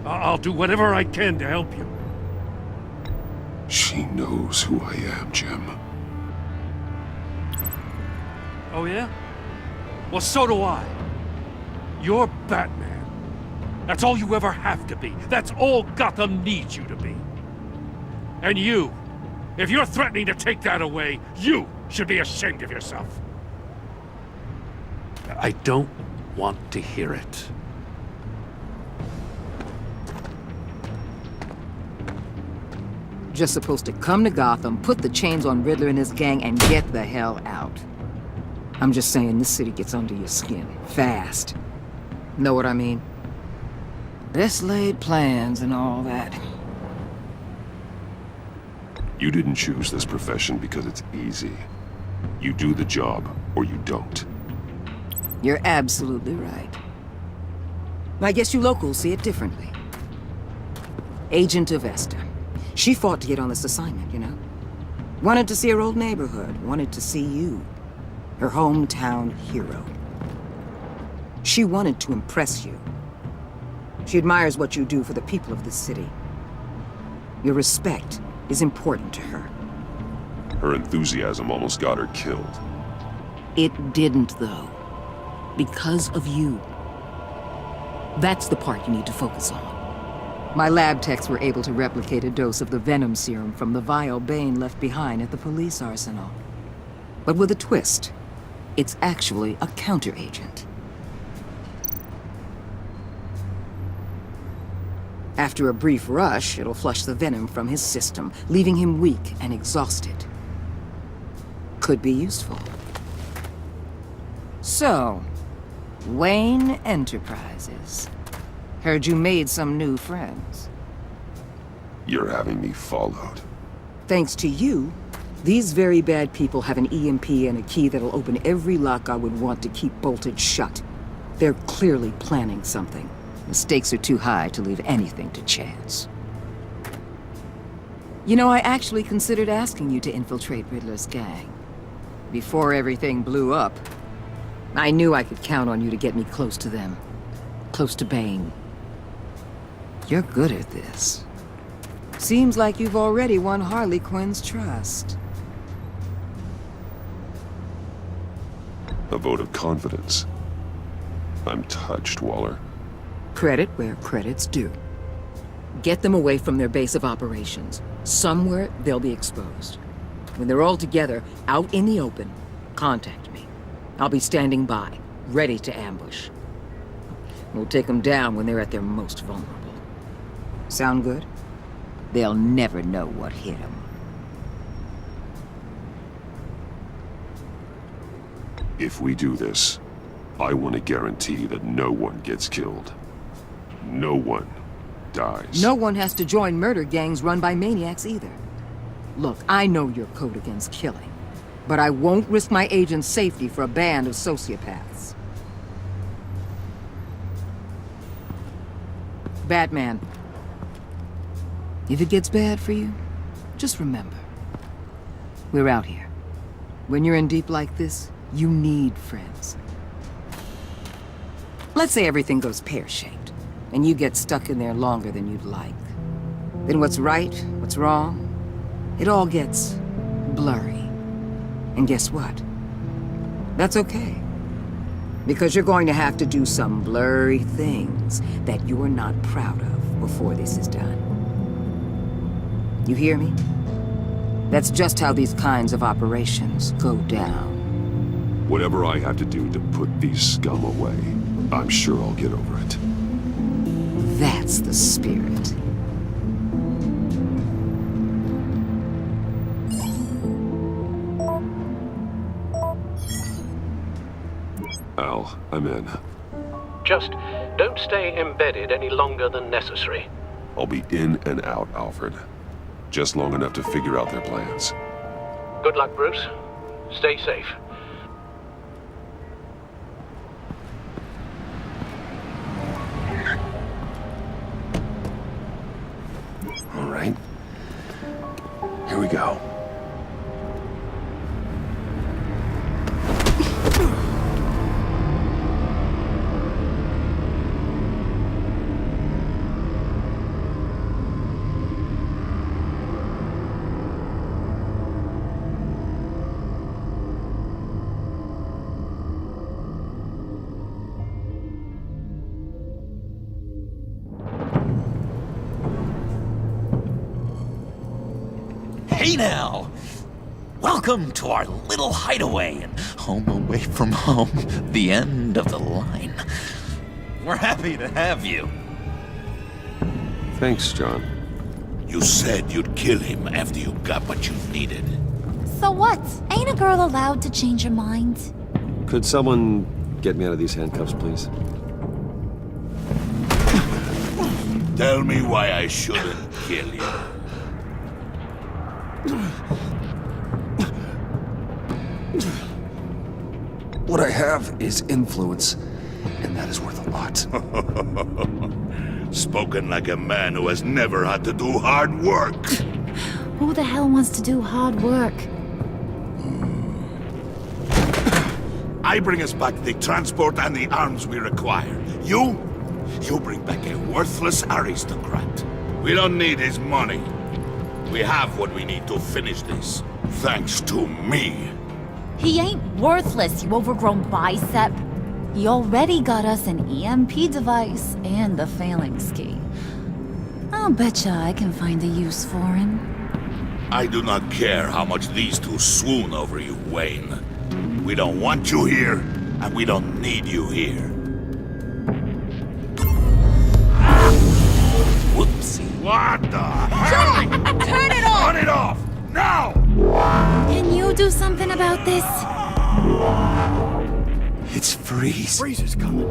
I'll do whatever I can to help you. She knows who I am, Jim. Oh yeah? Well, so do I. You're Batman. That's all you ever have to be. That's all Gotham needs you to be. And you, if you're threatening to take that away, you should be ashamed of yourself. I don't want to hear it. Just supposed to come to Gotham, put the chains on Riddler and his gang, and get the hell out. I'm just saying, this city gets under your skin. Fast. Know what I mean? Best laid plans and all that. You didn't choose this profession because it's easy. You do the job, or you don't. You're absolutely right. I guess you locals see it differently. Agent Avesta. She fought to get on this assignment, you know? Wanted to see her old neighborhood, wanted to see you, her hometown hero. She wanted to impress you. She admires what you do for the people of this city. Your respect is important to her. Her enthusiasm almost got her killed. It didn't, though. Because of you. That's the part you need to focus on. My lab techs were able to replicate a dose of the venom serum from the vial Bane left behind at the police arsenal. But with a twist. It's actually a counteragent. After a brief rush, it'll flush the venom from his system, leaving him weak and exhausted. Could be useful. So, Wayne Enterprises. Heard you made some new friends. You're having me followed. Thanks to you, these very bad people have an EMP and a key that'll open every lock I would want to keep bolted shut. They're clearly planning something. The stakes are too high to leave anything to chance. You know, I actually considered asking you to infiltrate Riddler's gang. Before everything blew up, I knew I could count on you to get me close to them. Close to Bane. You're good at this. Seems like you've already won Harley Quinn's trust. A vote of confidence. I'm touched, Waller. Credit where credit's due. Get them away from their base of operations. Somewhere they'll be exposed. When they're all together, out in the open, contact me. I'll be standing by, ready to ambush. We'll take them down when they're at their most vulnerable. Sound good? They'll never know what hit them. If we do this, I want to guarantee that no one gets killed. No one dies. No one has to join murder gangs run by maniacs either. Look, I know your code against killing, but I won't risk my agent's safety for a band of sociopaths. Batman. If it gets bad for you, just remember. We're out here. When you're in deep like this, you need friends. Let's say everything goes pear-shaped, and you get stuck in there longer than you'd like. Then what's right, what's wrong, it all gets blurry. And guess what? That's okay. Because you're going to have to do some blurry things that you're not proud of before this is done. You hear me? That's just how these kinds of operations go down. Whatever I have to do to put these scum away, I'm sure I'll get over it. That's the spirit. Al, I'm in. Just don't stay embedded any longer than necessary. I'll be in and out, Alfred. Just long enough to figure out their plans. Good luck, Bruce. Stay safe. All right. Here we go. Hey now! Welcome to our little hideaway and home away from home, the end of the line. We're happy to have you. Thanks, John. You said you'd kill him after you got what you needed. So what? Ain't a girl allowed to change her mind? Could someone get me out of these handcuffs, please? Tell me why I shouldn't kill you. What I have is influence. and that is worth a lot. Spoken like a man who has never had to do hard work. Who the hell wants to do hard work? I bring us back the transport and the arms we require. You bring back a worthless aristocrat. We don't need his money. We have what we need to finish this, thanks to me. He ain't worthless, you overgrown bicep. He already got us an EMP device and the phalanx key. I'll betcha I can find a use for him. I do not care how much these two swoon over you, Wayne. We don't want you here, and we don't need you here. Whoopsie. What the hell? John! Turn it off! Turn it off! Now! Can you do something about this? It's Freeze. Freeze is coming.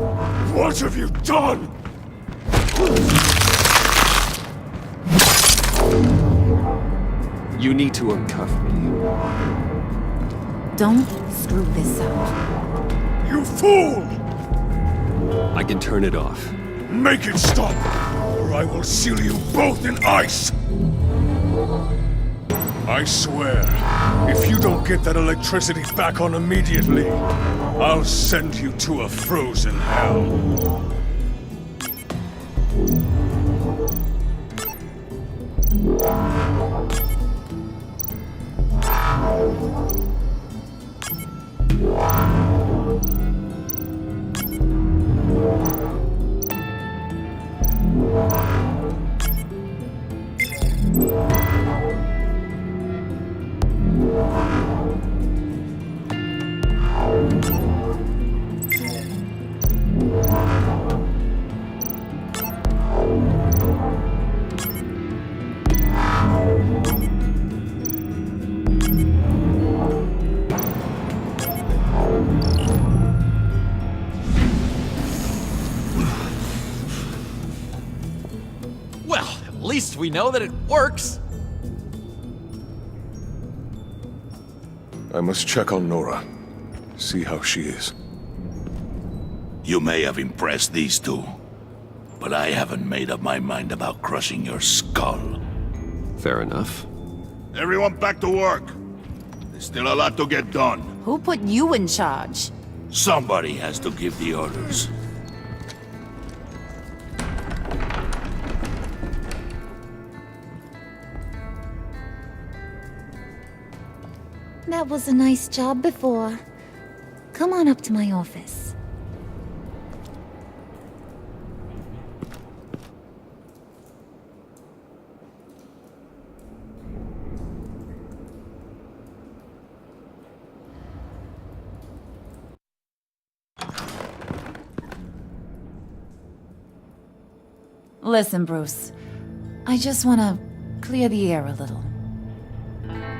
What have you done? You need to uncuff me. Don't screw this up. You fool! I can turn it off. Make it stop, or I will seal you both in ice! I swear, if you don't get that electricity back on immediately, I'll send you to a frozen hell. We know that it works. I must check on Nora. See how she is. You may have impressed these two, but I haven't made up my mind about crushing your skull. Fair enough. Everyone back to work. There's still a lot to get done. Who put you in charge? Somebody has to give the orders. That was a nice job before. Come on up to my office. Listen, Bruce. I just want to clear the air a little.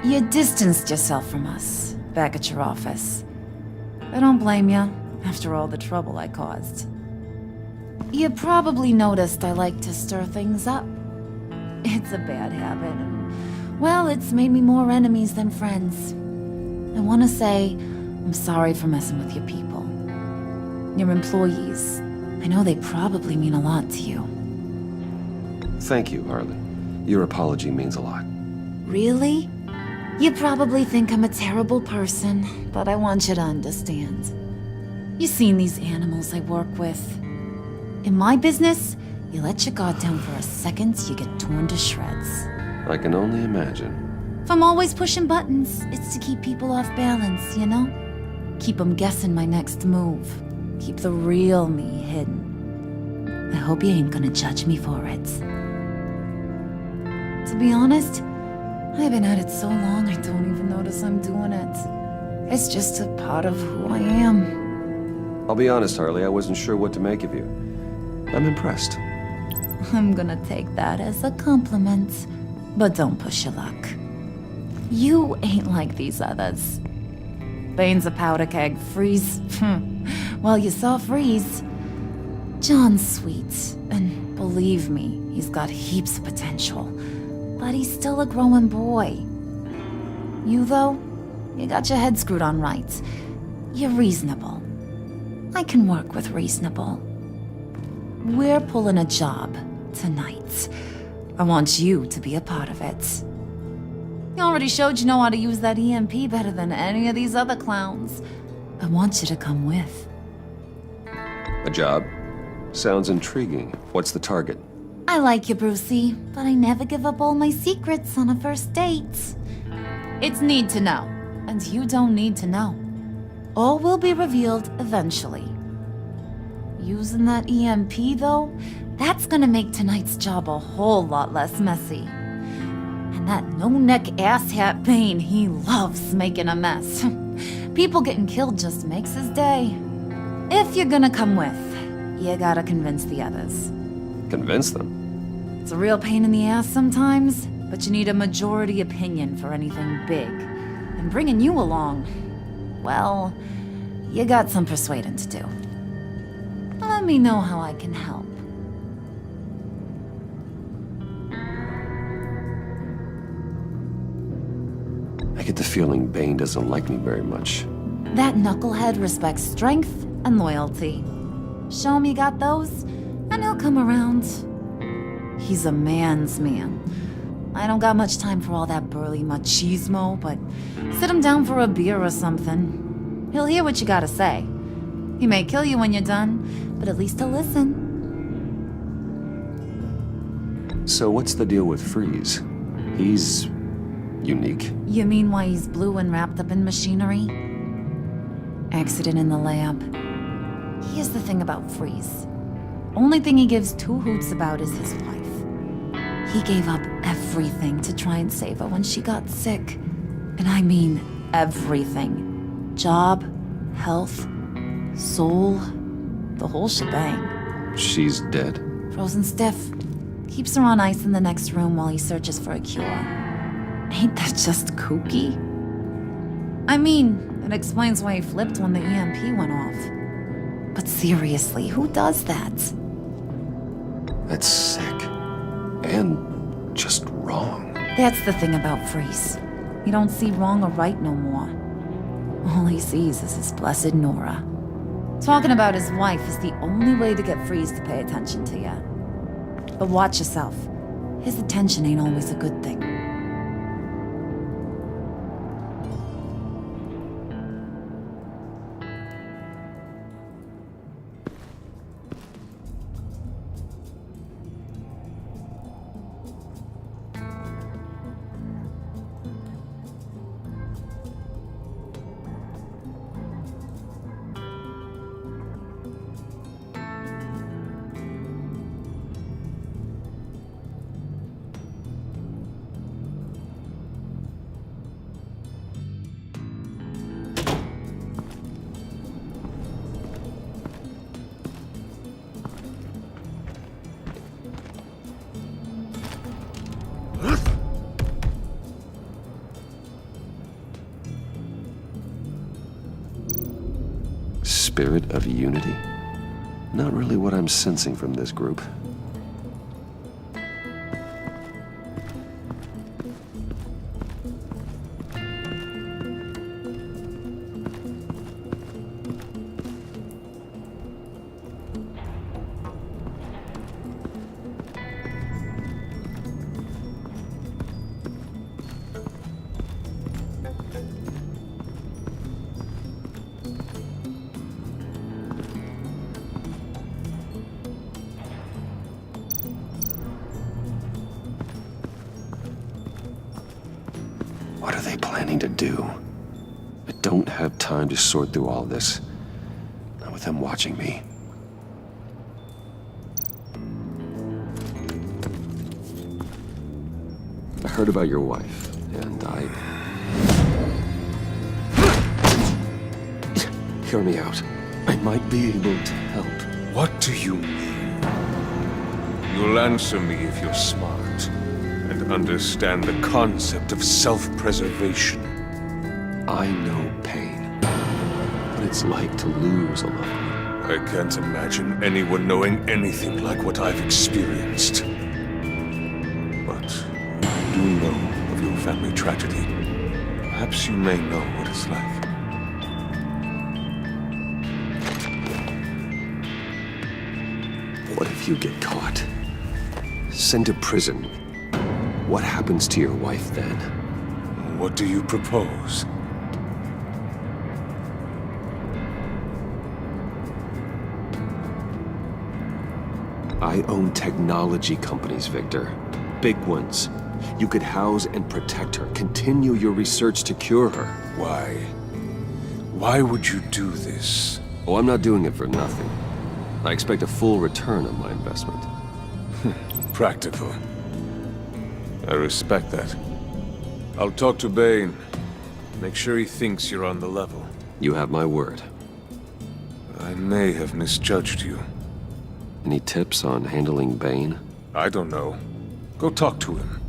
You distanced yourself from us, back at your office. I don't blame you, after all the trouble I caused. You probably noticed I like to stir things up. It's a bad habit, and, well, it's made me more enemies than friends. I want to say, I'm sorry for messing with your people. Your employees. I know they probably mean a lot to you. Thank you, Harley. Your apology means a lot. Really? You probably think I'm a terrible person, but I want you to understand. You've seen these animals I work with. In my business, you let your guard down for a second, you get torn to shreds. I can only imagine. If I'm always pushing buttons, it's to keep people off balance, you know? Keep them guessing my next move. Keep the real me hidden. I hope you ain't gonna judge me for it. To be honest, I've been at it so long I don't even notice I'm doing it. It's just a part of who I am. I'll be honest, Harley, I wasn't sure what to make of you. I'm impressed. I'm gonna take that as a compliment, but don't push your luck. You ain't like these others. Bane's a powder keg, Freeze. Well, you saw Freeze. John's sweet, and believe me, he's got heaps of potential. But he's still a growing boy. You, though, you got your head screwed on right. You're reasonable. I can work with reasonable. We're pulling a job tonight. I want you to be a part of it. You already showed you know how to use that EMP better than any of these other clowns. I want you to come with. A job? Sounds intriguing. What's the target? I like you, Brucey, but I never give up all my secrets on a first date. It's need to know, and you don't need to know. All will be revealed eventually. Using that EMP, though, that's gonna make tonight's job a whole lot less messy. And that no-neck asshat Bane, he loves making a mess. People getting killed just makes his day. If you're gonna come with, you gotta convince the others. Convince them? It's a real pain in the ass sometimes, but you need a majority opinion for anything big. And bringing you along, well, you got some persuading to do. Let me know how I can help. I get the feeling Bane doesn't like me very much. That knucklehead respects strength and loyalty. Show him you got those, and he'll come around. He's a man's man. I don't got much time for all that burly machismo, but sit him down for a beer or something. He'll hear what you gotta say. He may kill you when you're done, but at least he'll listen. So what's the deal with Freeze? He's unique? You mean why he's blue and wrapped up in machinery? Accident in the lab. Here's the thing about Freeze. Only thing he gives two hoots about is his wife. He gave up everything to try and save her when she got sick. And I mean everything. Job, health, soul, the whole shebang. She's dead? Frozen stiff. Keeps her on ice in the next room while he searches for a cure. Ain't that just kooky? I mean, it explains why he flipped when the EMP went off. But seriously, who does that? That's sick. And just wrong. That's the thing about Freeze. He don't see wrong or right no more. All he sees is his blessed Nora. Talking about his wife is the only way to get Freeze to pay attention to you. But watch yourself. His attention ain't always a good thing. Spirit of unity? Not really what I'm sensing from this group. What are they planning to do? I don't have time to sort through all this. Not with them watching me. I heard about your wife, and Hear me out. I might be able to help. What do you mean? You'll answer me if you're smart and understand the concept of self-preservation. I know pain. What it's like to lose a loved one. I can't imagine anyone knowing anything like what I've experienced. But I do know of your family tragedy. Perhaps you may know what it's like. if you get caught? Sent to prison. What happens to your wife then? What do you propose? I own technology companies, Victor. Big ones. You could house and protect her, continue your research to cure her. Why? Why would you do this? Oh, I'm not doing it for nothing. I expect a full return on my investment. Practical. I respect that. I'll talk to Bane. Make sure he thinks you're on the level. You have my word. I may have misjudged you. Any tips on handling Bane? I don't know. Go talk to him.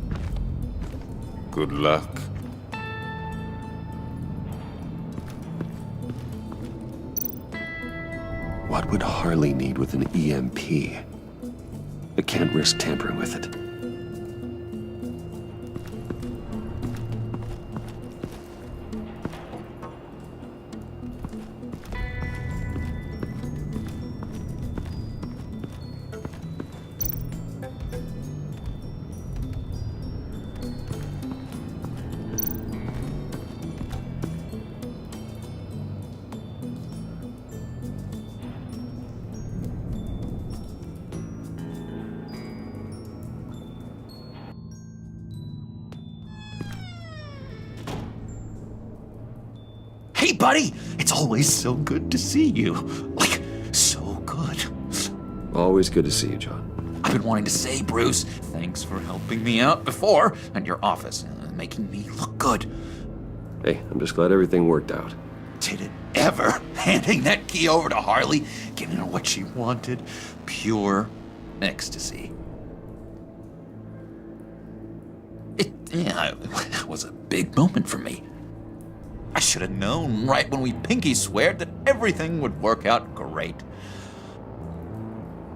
Good luck. What would Harley need with an EMP? I can't risk tampering with it. Hey, buddy! It's always so good to see you. Like, so good. Always good to see you, John. I've been wanting to say, Bruce, thanks for helping me out before at your office, making me look good. Hey, I'm just glad everything worked out. Did it ever? Handing that key over to Harley, giving her what she wanted. Pure ecstasy. It was a big moment for me. I should have known right when we pinky sweared that everything would work out great.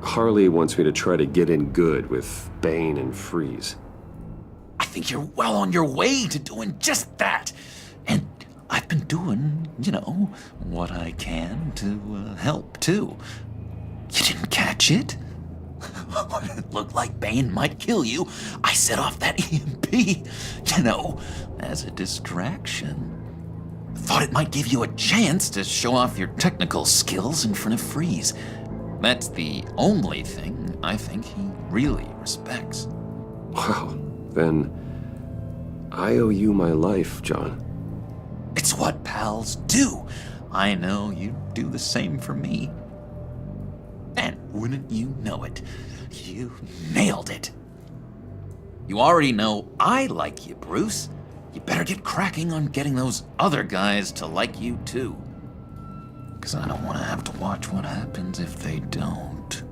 Harley wants me to try to get in good with Bane and Freeze. I think you're well on your way to doing just that. And I've been doing, what I can to help, too. You didn't catch it? When it looked like Bane might kill you, I set off that EMP, as a distraction. Thought it might give you a chance to show off your technical skills in front of Freeze. That's the only thing I think he really respects. Wow, then I owe you my life, John. It's what pals do. I know you'd do the same for me. And wouldn't you know it, you nailed it. You already know I like you, Bruce. You better get cracking on getting those other guys to like you too. 'Cause I don't want to have to watch what happens if they don't.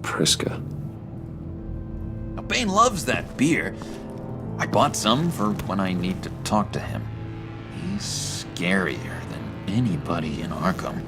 Priska. Now, Bane loves that beer. I bought some for when I need to talk to him. He's scarier than anybody in Arkham.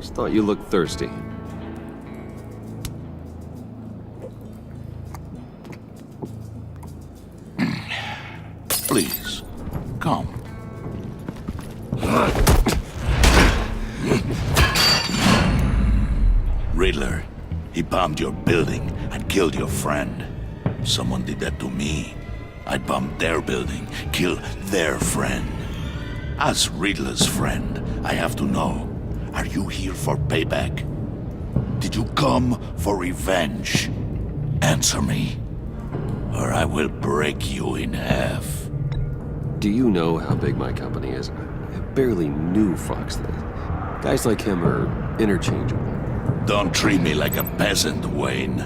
Just thought you looked thirsty. Please, Riddler. He bombed your building and killed your friend. If someone did that to me, I'd bomb their building, kill their friend. As Riddler's friend, I have to know, are you here for payback? Did you come for revenge? Answer me, or I will break you in half. Do you know how big my company is? I barely knew Fox then. Guys like him are interchangeable. Don't treat me like a peasant, Wayne.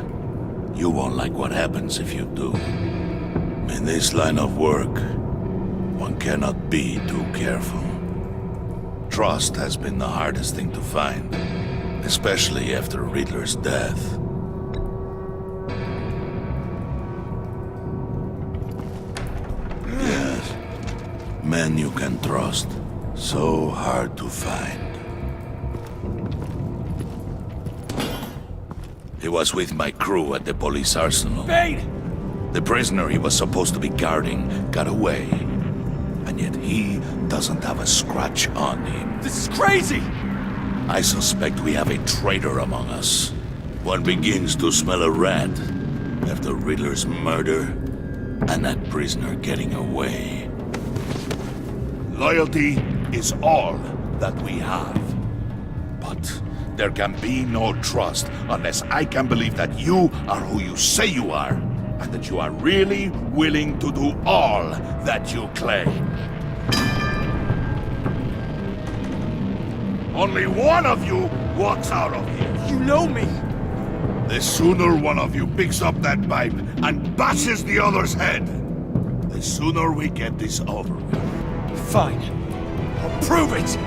You won't like what happens if you do. In this line of work, one cannot be too careful. Trust has been the hardest thing to find, especially after Riddler's death. Yes, men you can trust. So hard to find. He was with my crew at the police arsenal. Bane! The prisoner he was supposed to be guarding got away. And yet he doesn't have a scratch on him. This is crazy! I suspect we have a traitor among us. One begins to smell a rat after Riddler's murder and that prisoner getting away. Loyalty is all that we have. But there can be no trust unless I can believe that you are who you say you are, and that you are really willing to do all that you claim. Only one of you walks out of here. You know me! The sooner one of you picks up that pipe and bashes the other's head, the sooner we get this over with. Fine. I'll prove it!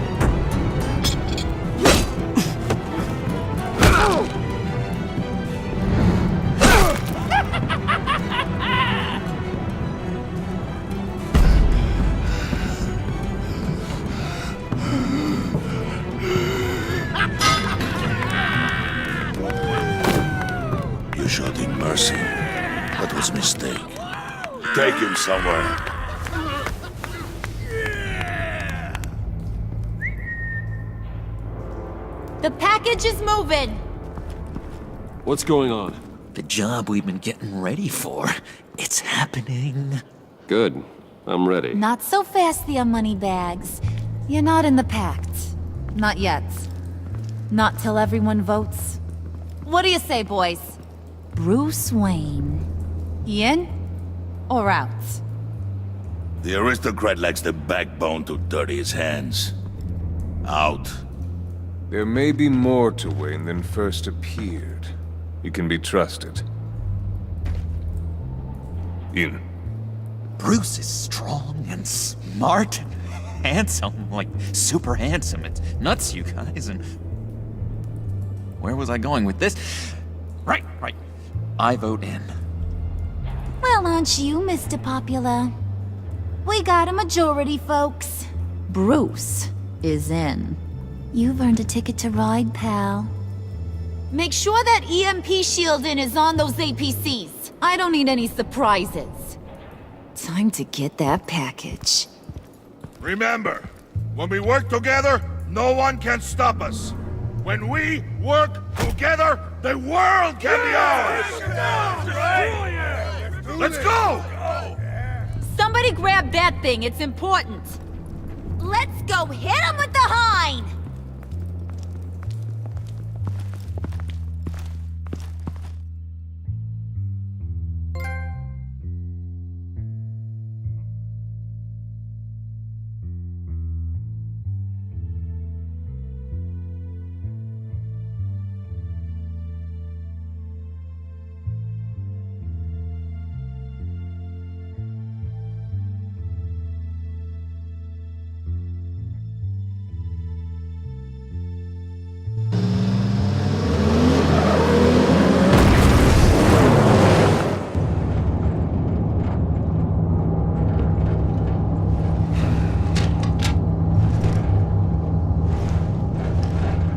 You showed him mercy. That was a mistake. Take him somewhere. The package is moving! What's going on? The job we've been getting ready for. It's happening. Good. I'm ready. Not so fast, the Moneybags. You're not in the Pact. Not yet. Not till everyone votes. What do you say, boys? Bruce Wayne. In or out? The aristocrat lacks the backbone to dirty his hands. Out. There may be more to Wayne than first appeared. He can be trusted. In. Bruce is strong and smart and handsome, like super handsome. It's nuts, you guys, and... Where was I going with this? Right. I vote in. Well, aren't you, Mr. Popular? We got a majority, folks. Bruce is in. You've earned a ticket to ride, pal. Make sure that EMP shielding is on those APCs. I don't need any surprises. Time to get that package. Remember, when we work together, no one can stop us. When we work together, the world can be ours! Let's go! Somebody grab that thing, it's important. Let's go hit him with the hind!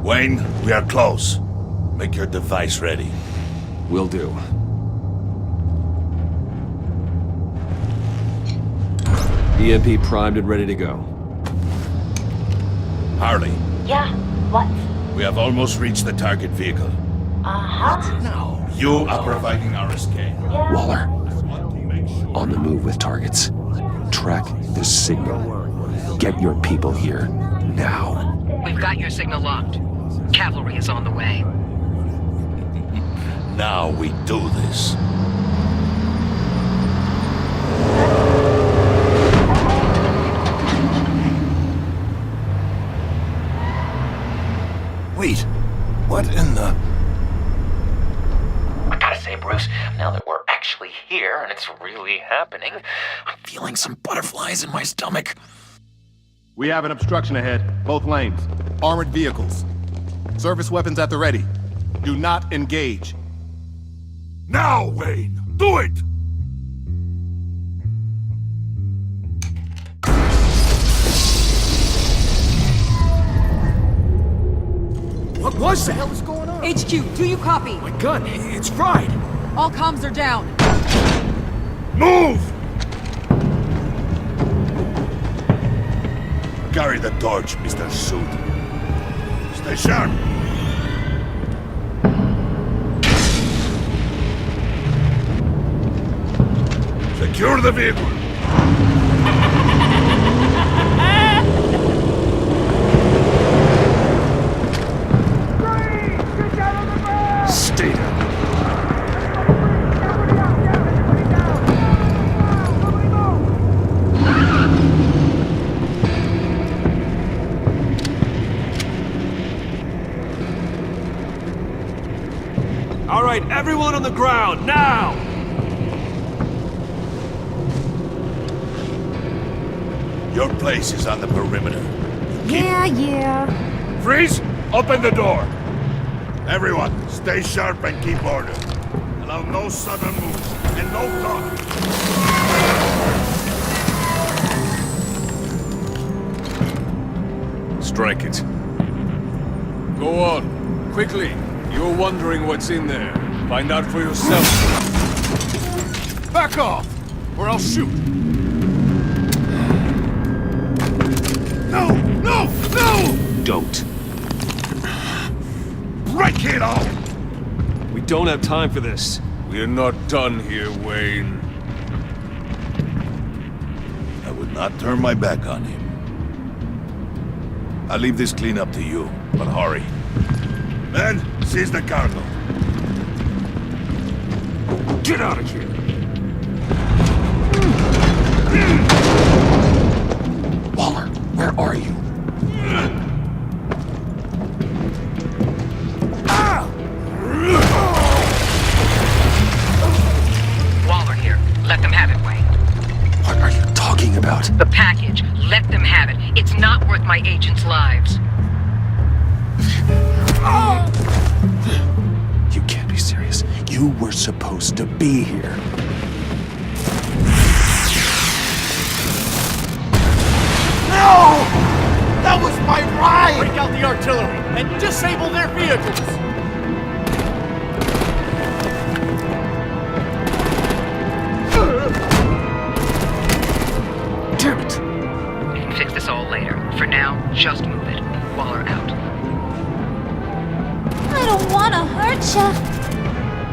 Wayne, we are close. Make your device ready. Will do. EMP primed and ready to go. Harley. Yeah, what? We have almost reached the target vehicle. No. You are providing our escape. Waller, on the move with targets. Track the signal. Get your people here, now. We've got your signal locked. Cavalry is on the way. Now we do this. Wait, what in the... I gotta say, Bruce, now that we're actually here and it's really happening, I'm feeling some butterflies in my stomach. We have an obstruction ahead, both lanes. Armored vehicles. Service weapons at the ready. Do not engage. Now, Wayne! Do it! What was that? What the hell is going on? HQ, do you copy? My gun, it's fried. All comms are down. Move! Carry the torch, Mr. Suit. Stay sharp. Secure the vehicle. Stay down. All right, everyone on the ground, now! Your place is on the perimeter. Yeah. Freeze! Open the door! Everyone, stay sharp and keep order. Allow no sudden moves, and no talk. Strike it. Go on, quickly. You're wondering what's in there. Find out for yourself. Back off, or I'll shoot. No! No! No! Don't. Break it off! We don't have time for this. We're not done here, Wayne. I would not turn my back on him. I'll leave this clean up to you, but hurry. Men, seize the cargo. Get out of here! Waller, where are you? Waller here. Let them have it, Wayne. What are you talking about? The package. Let them have it. It's not worth my agents' lives. You can't be serious. You were supposed to be here. No! That was my ride! Break out the artillery and disable their vehicles! Damn it! We can fix this all later. For now, just move it. Waller out. I don't want to hurt ya,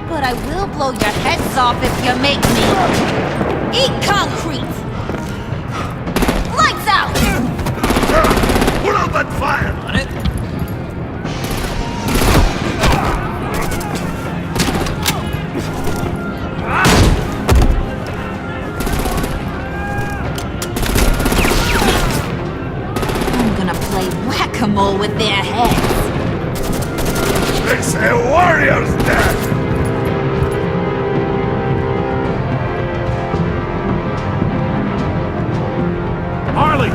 but I will blow your heads off if you make me. Eat concrete! Lights out! Put out that fire! On it. I'm gonna play whack-a-mole with their heads. It's a warrior's death! Harley!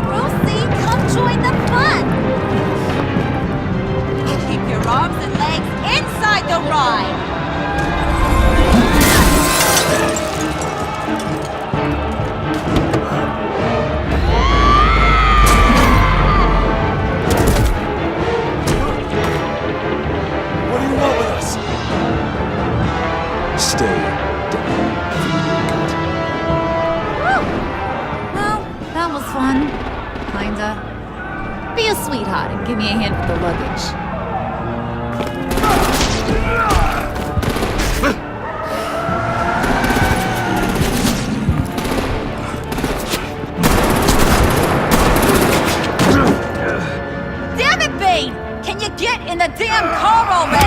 Brucey, come join the fun! Keep your arms and legs inside the ride! What do you want with us? Stay down. Well, that was fun. Kinda. Be a sweetheart and give me a hand with the luggage. Get in the damn car already!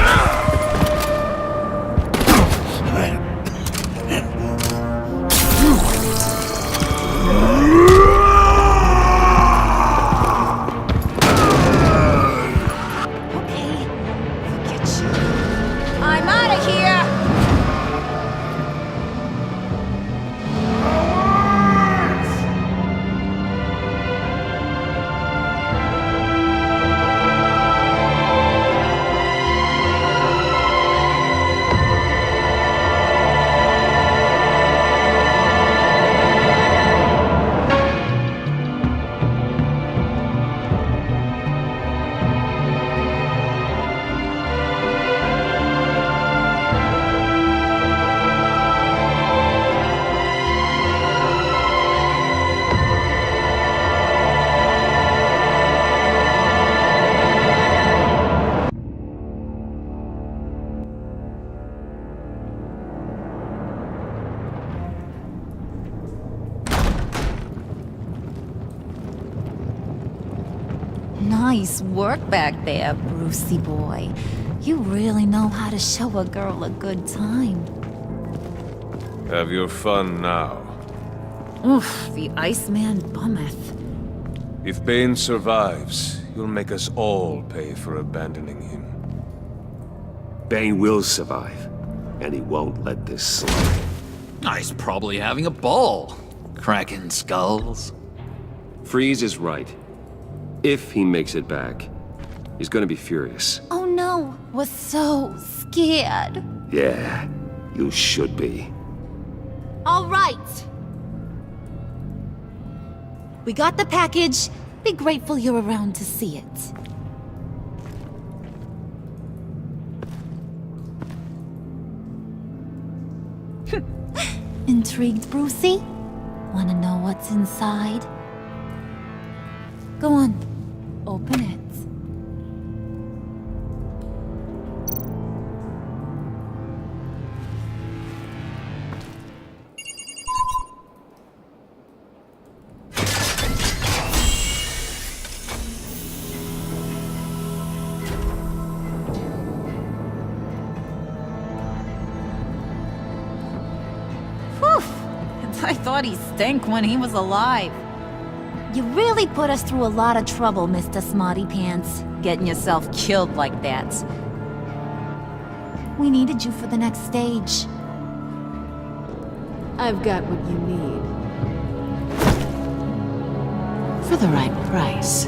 I'm out of here! Nice work back there, Brucey boy. You really know how to show a girl a good time. Have your fun now. Oof, the Iceman bummeth. If Bane survives, you'll make us all pay for abandoning him. Bane will survive, and he won't let this slide. He's probably having a ball. Cracking skulls. Freeze is right. If he makes it back, he's gonna be furious. Oh no, was so scared. Yeah, you should be. All right. We got the package. Be grateful you're around to see it. Intrigued, Brucey? Wanna know what's inside? Go on, open it. I thought he stank when he was alive. You really put us through a lot of trouble, Mr. Smarty Pants, getting yourself killed like that. We needed you for the next stage. I've got what you need. For the right price.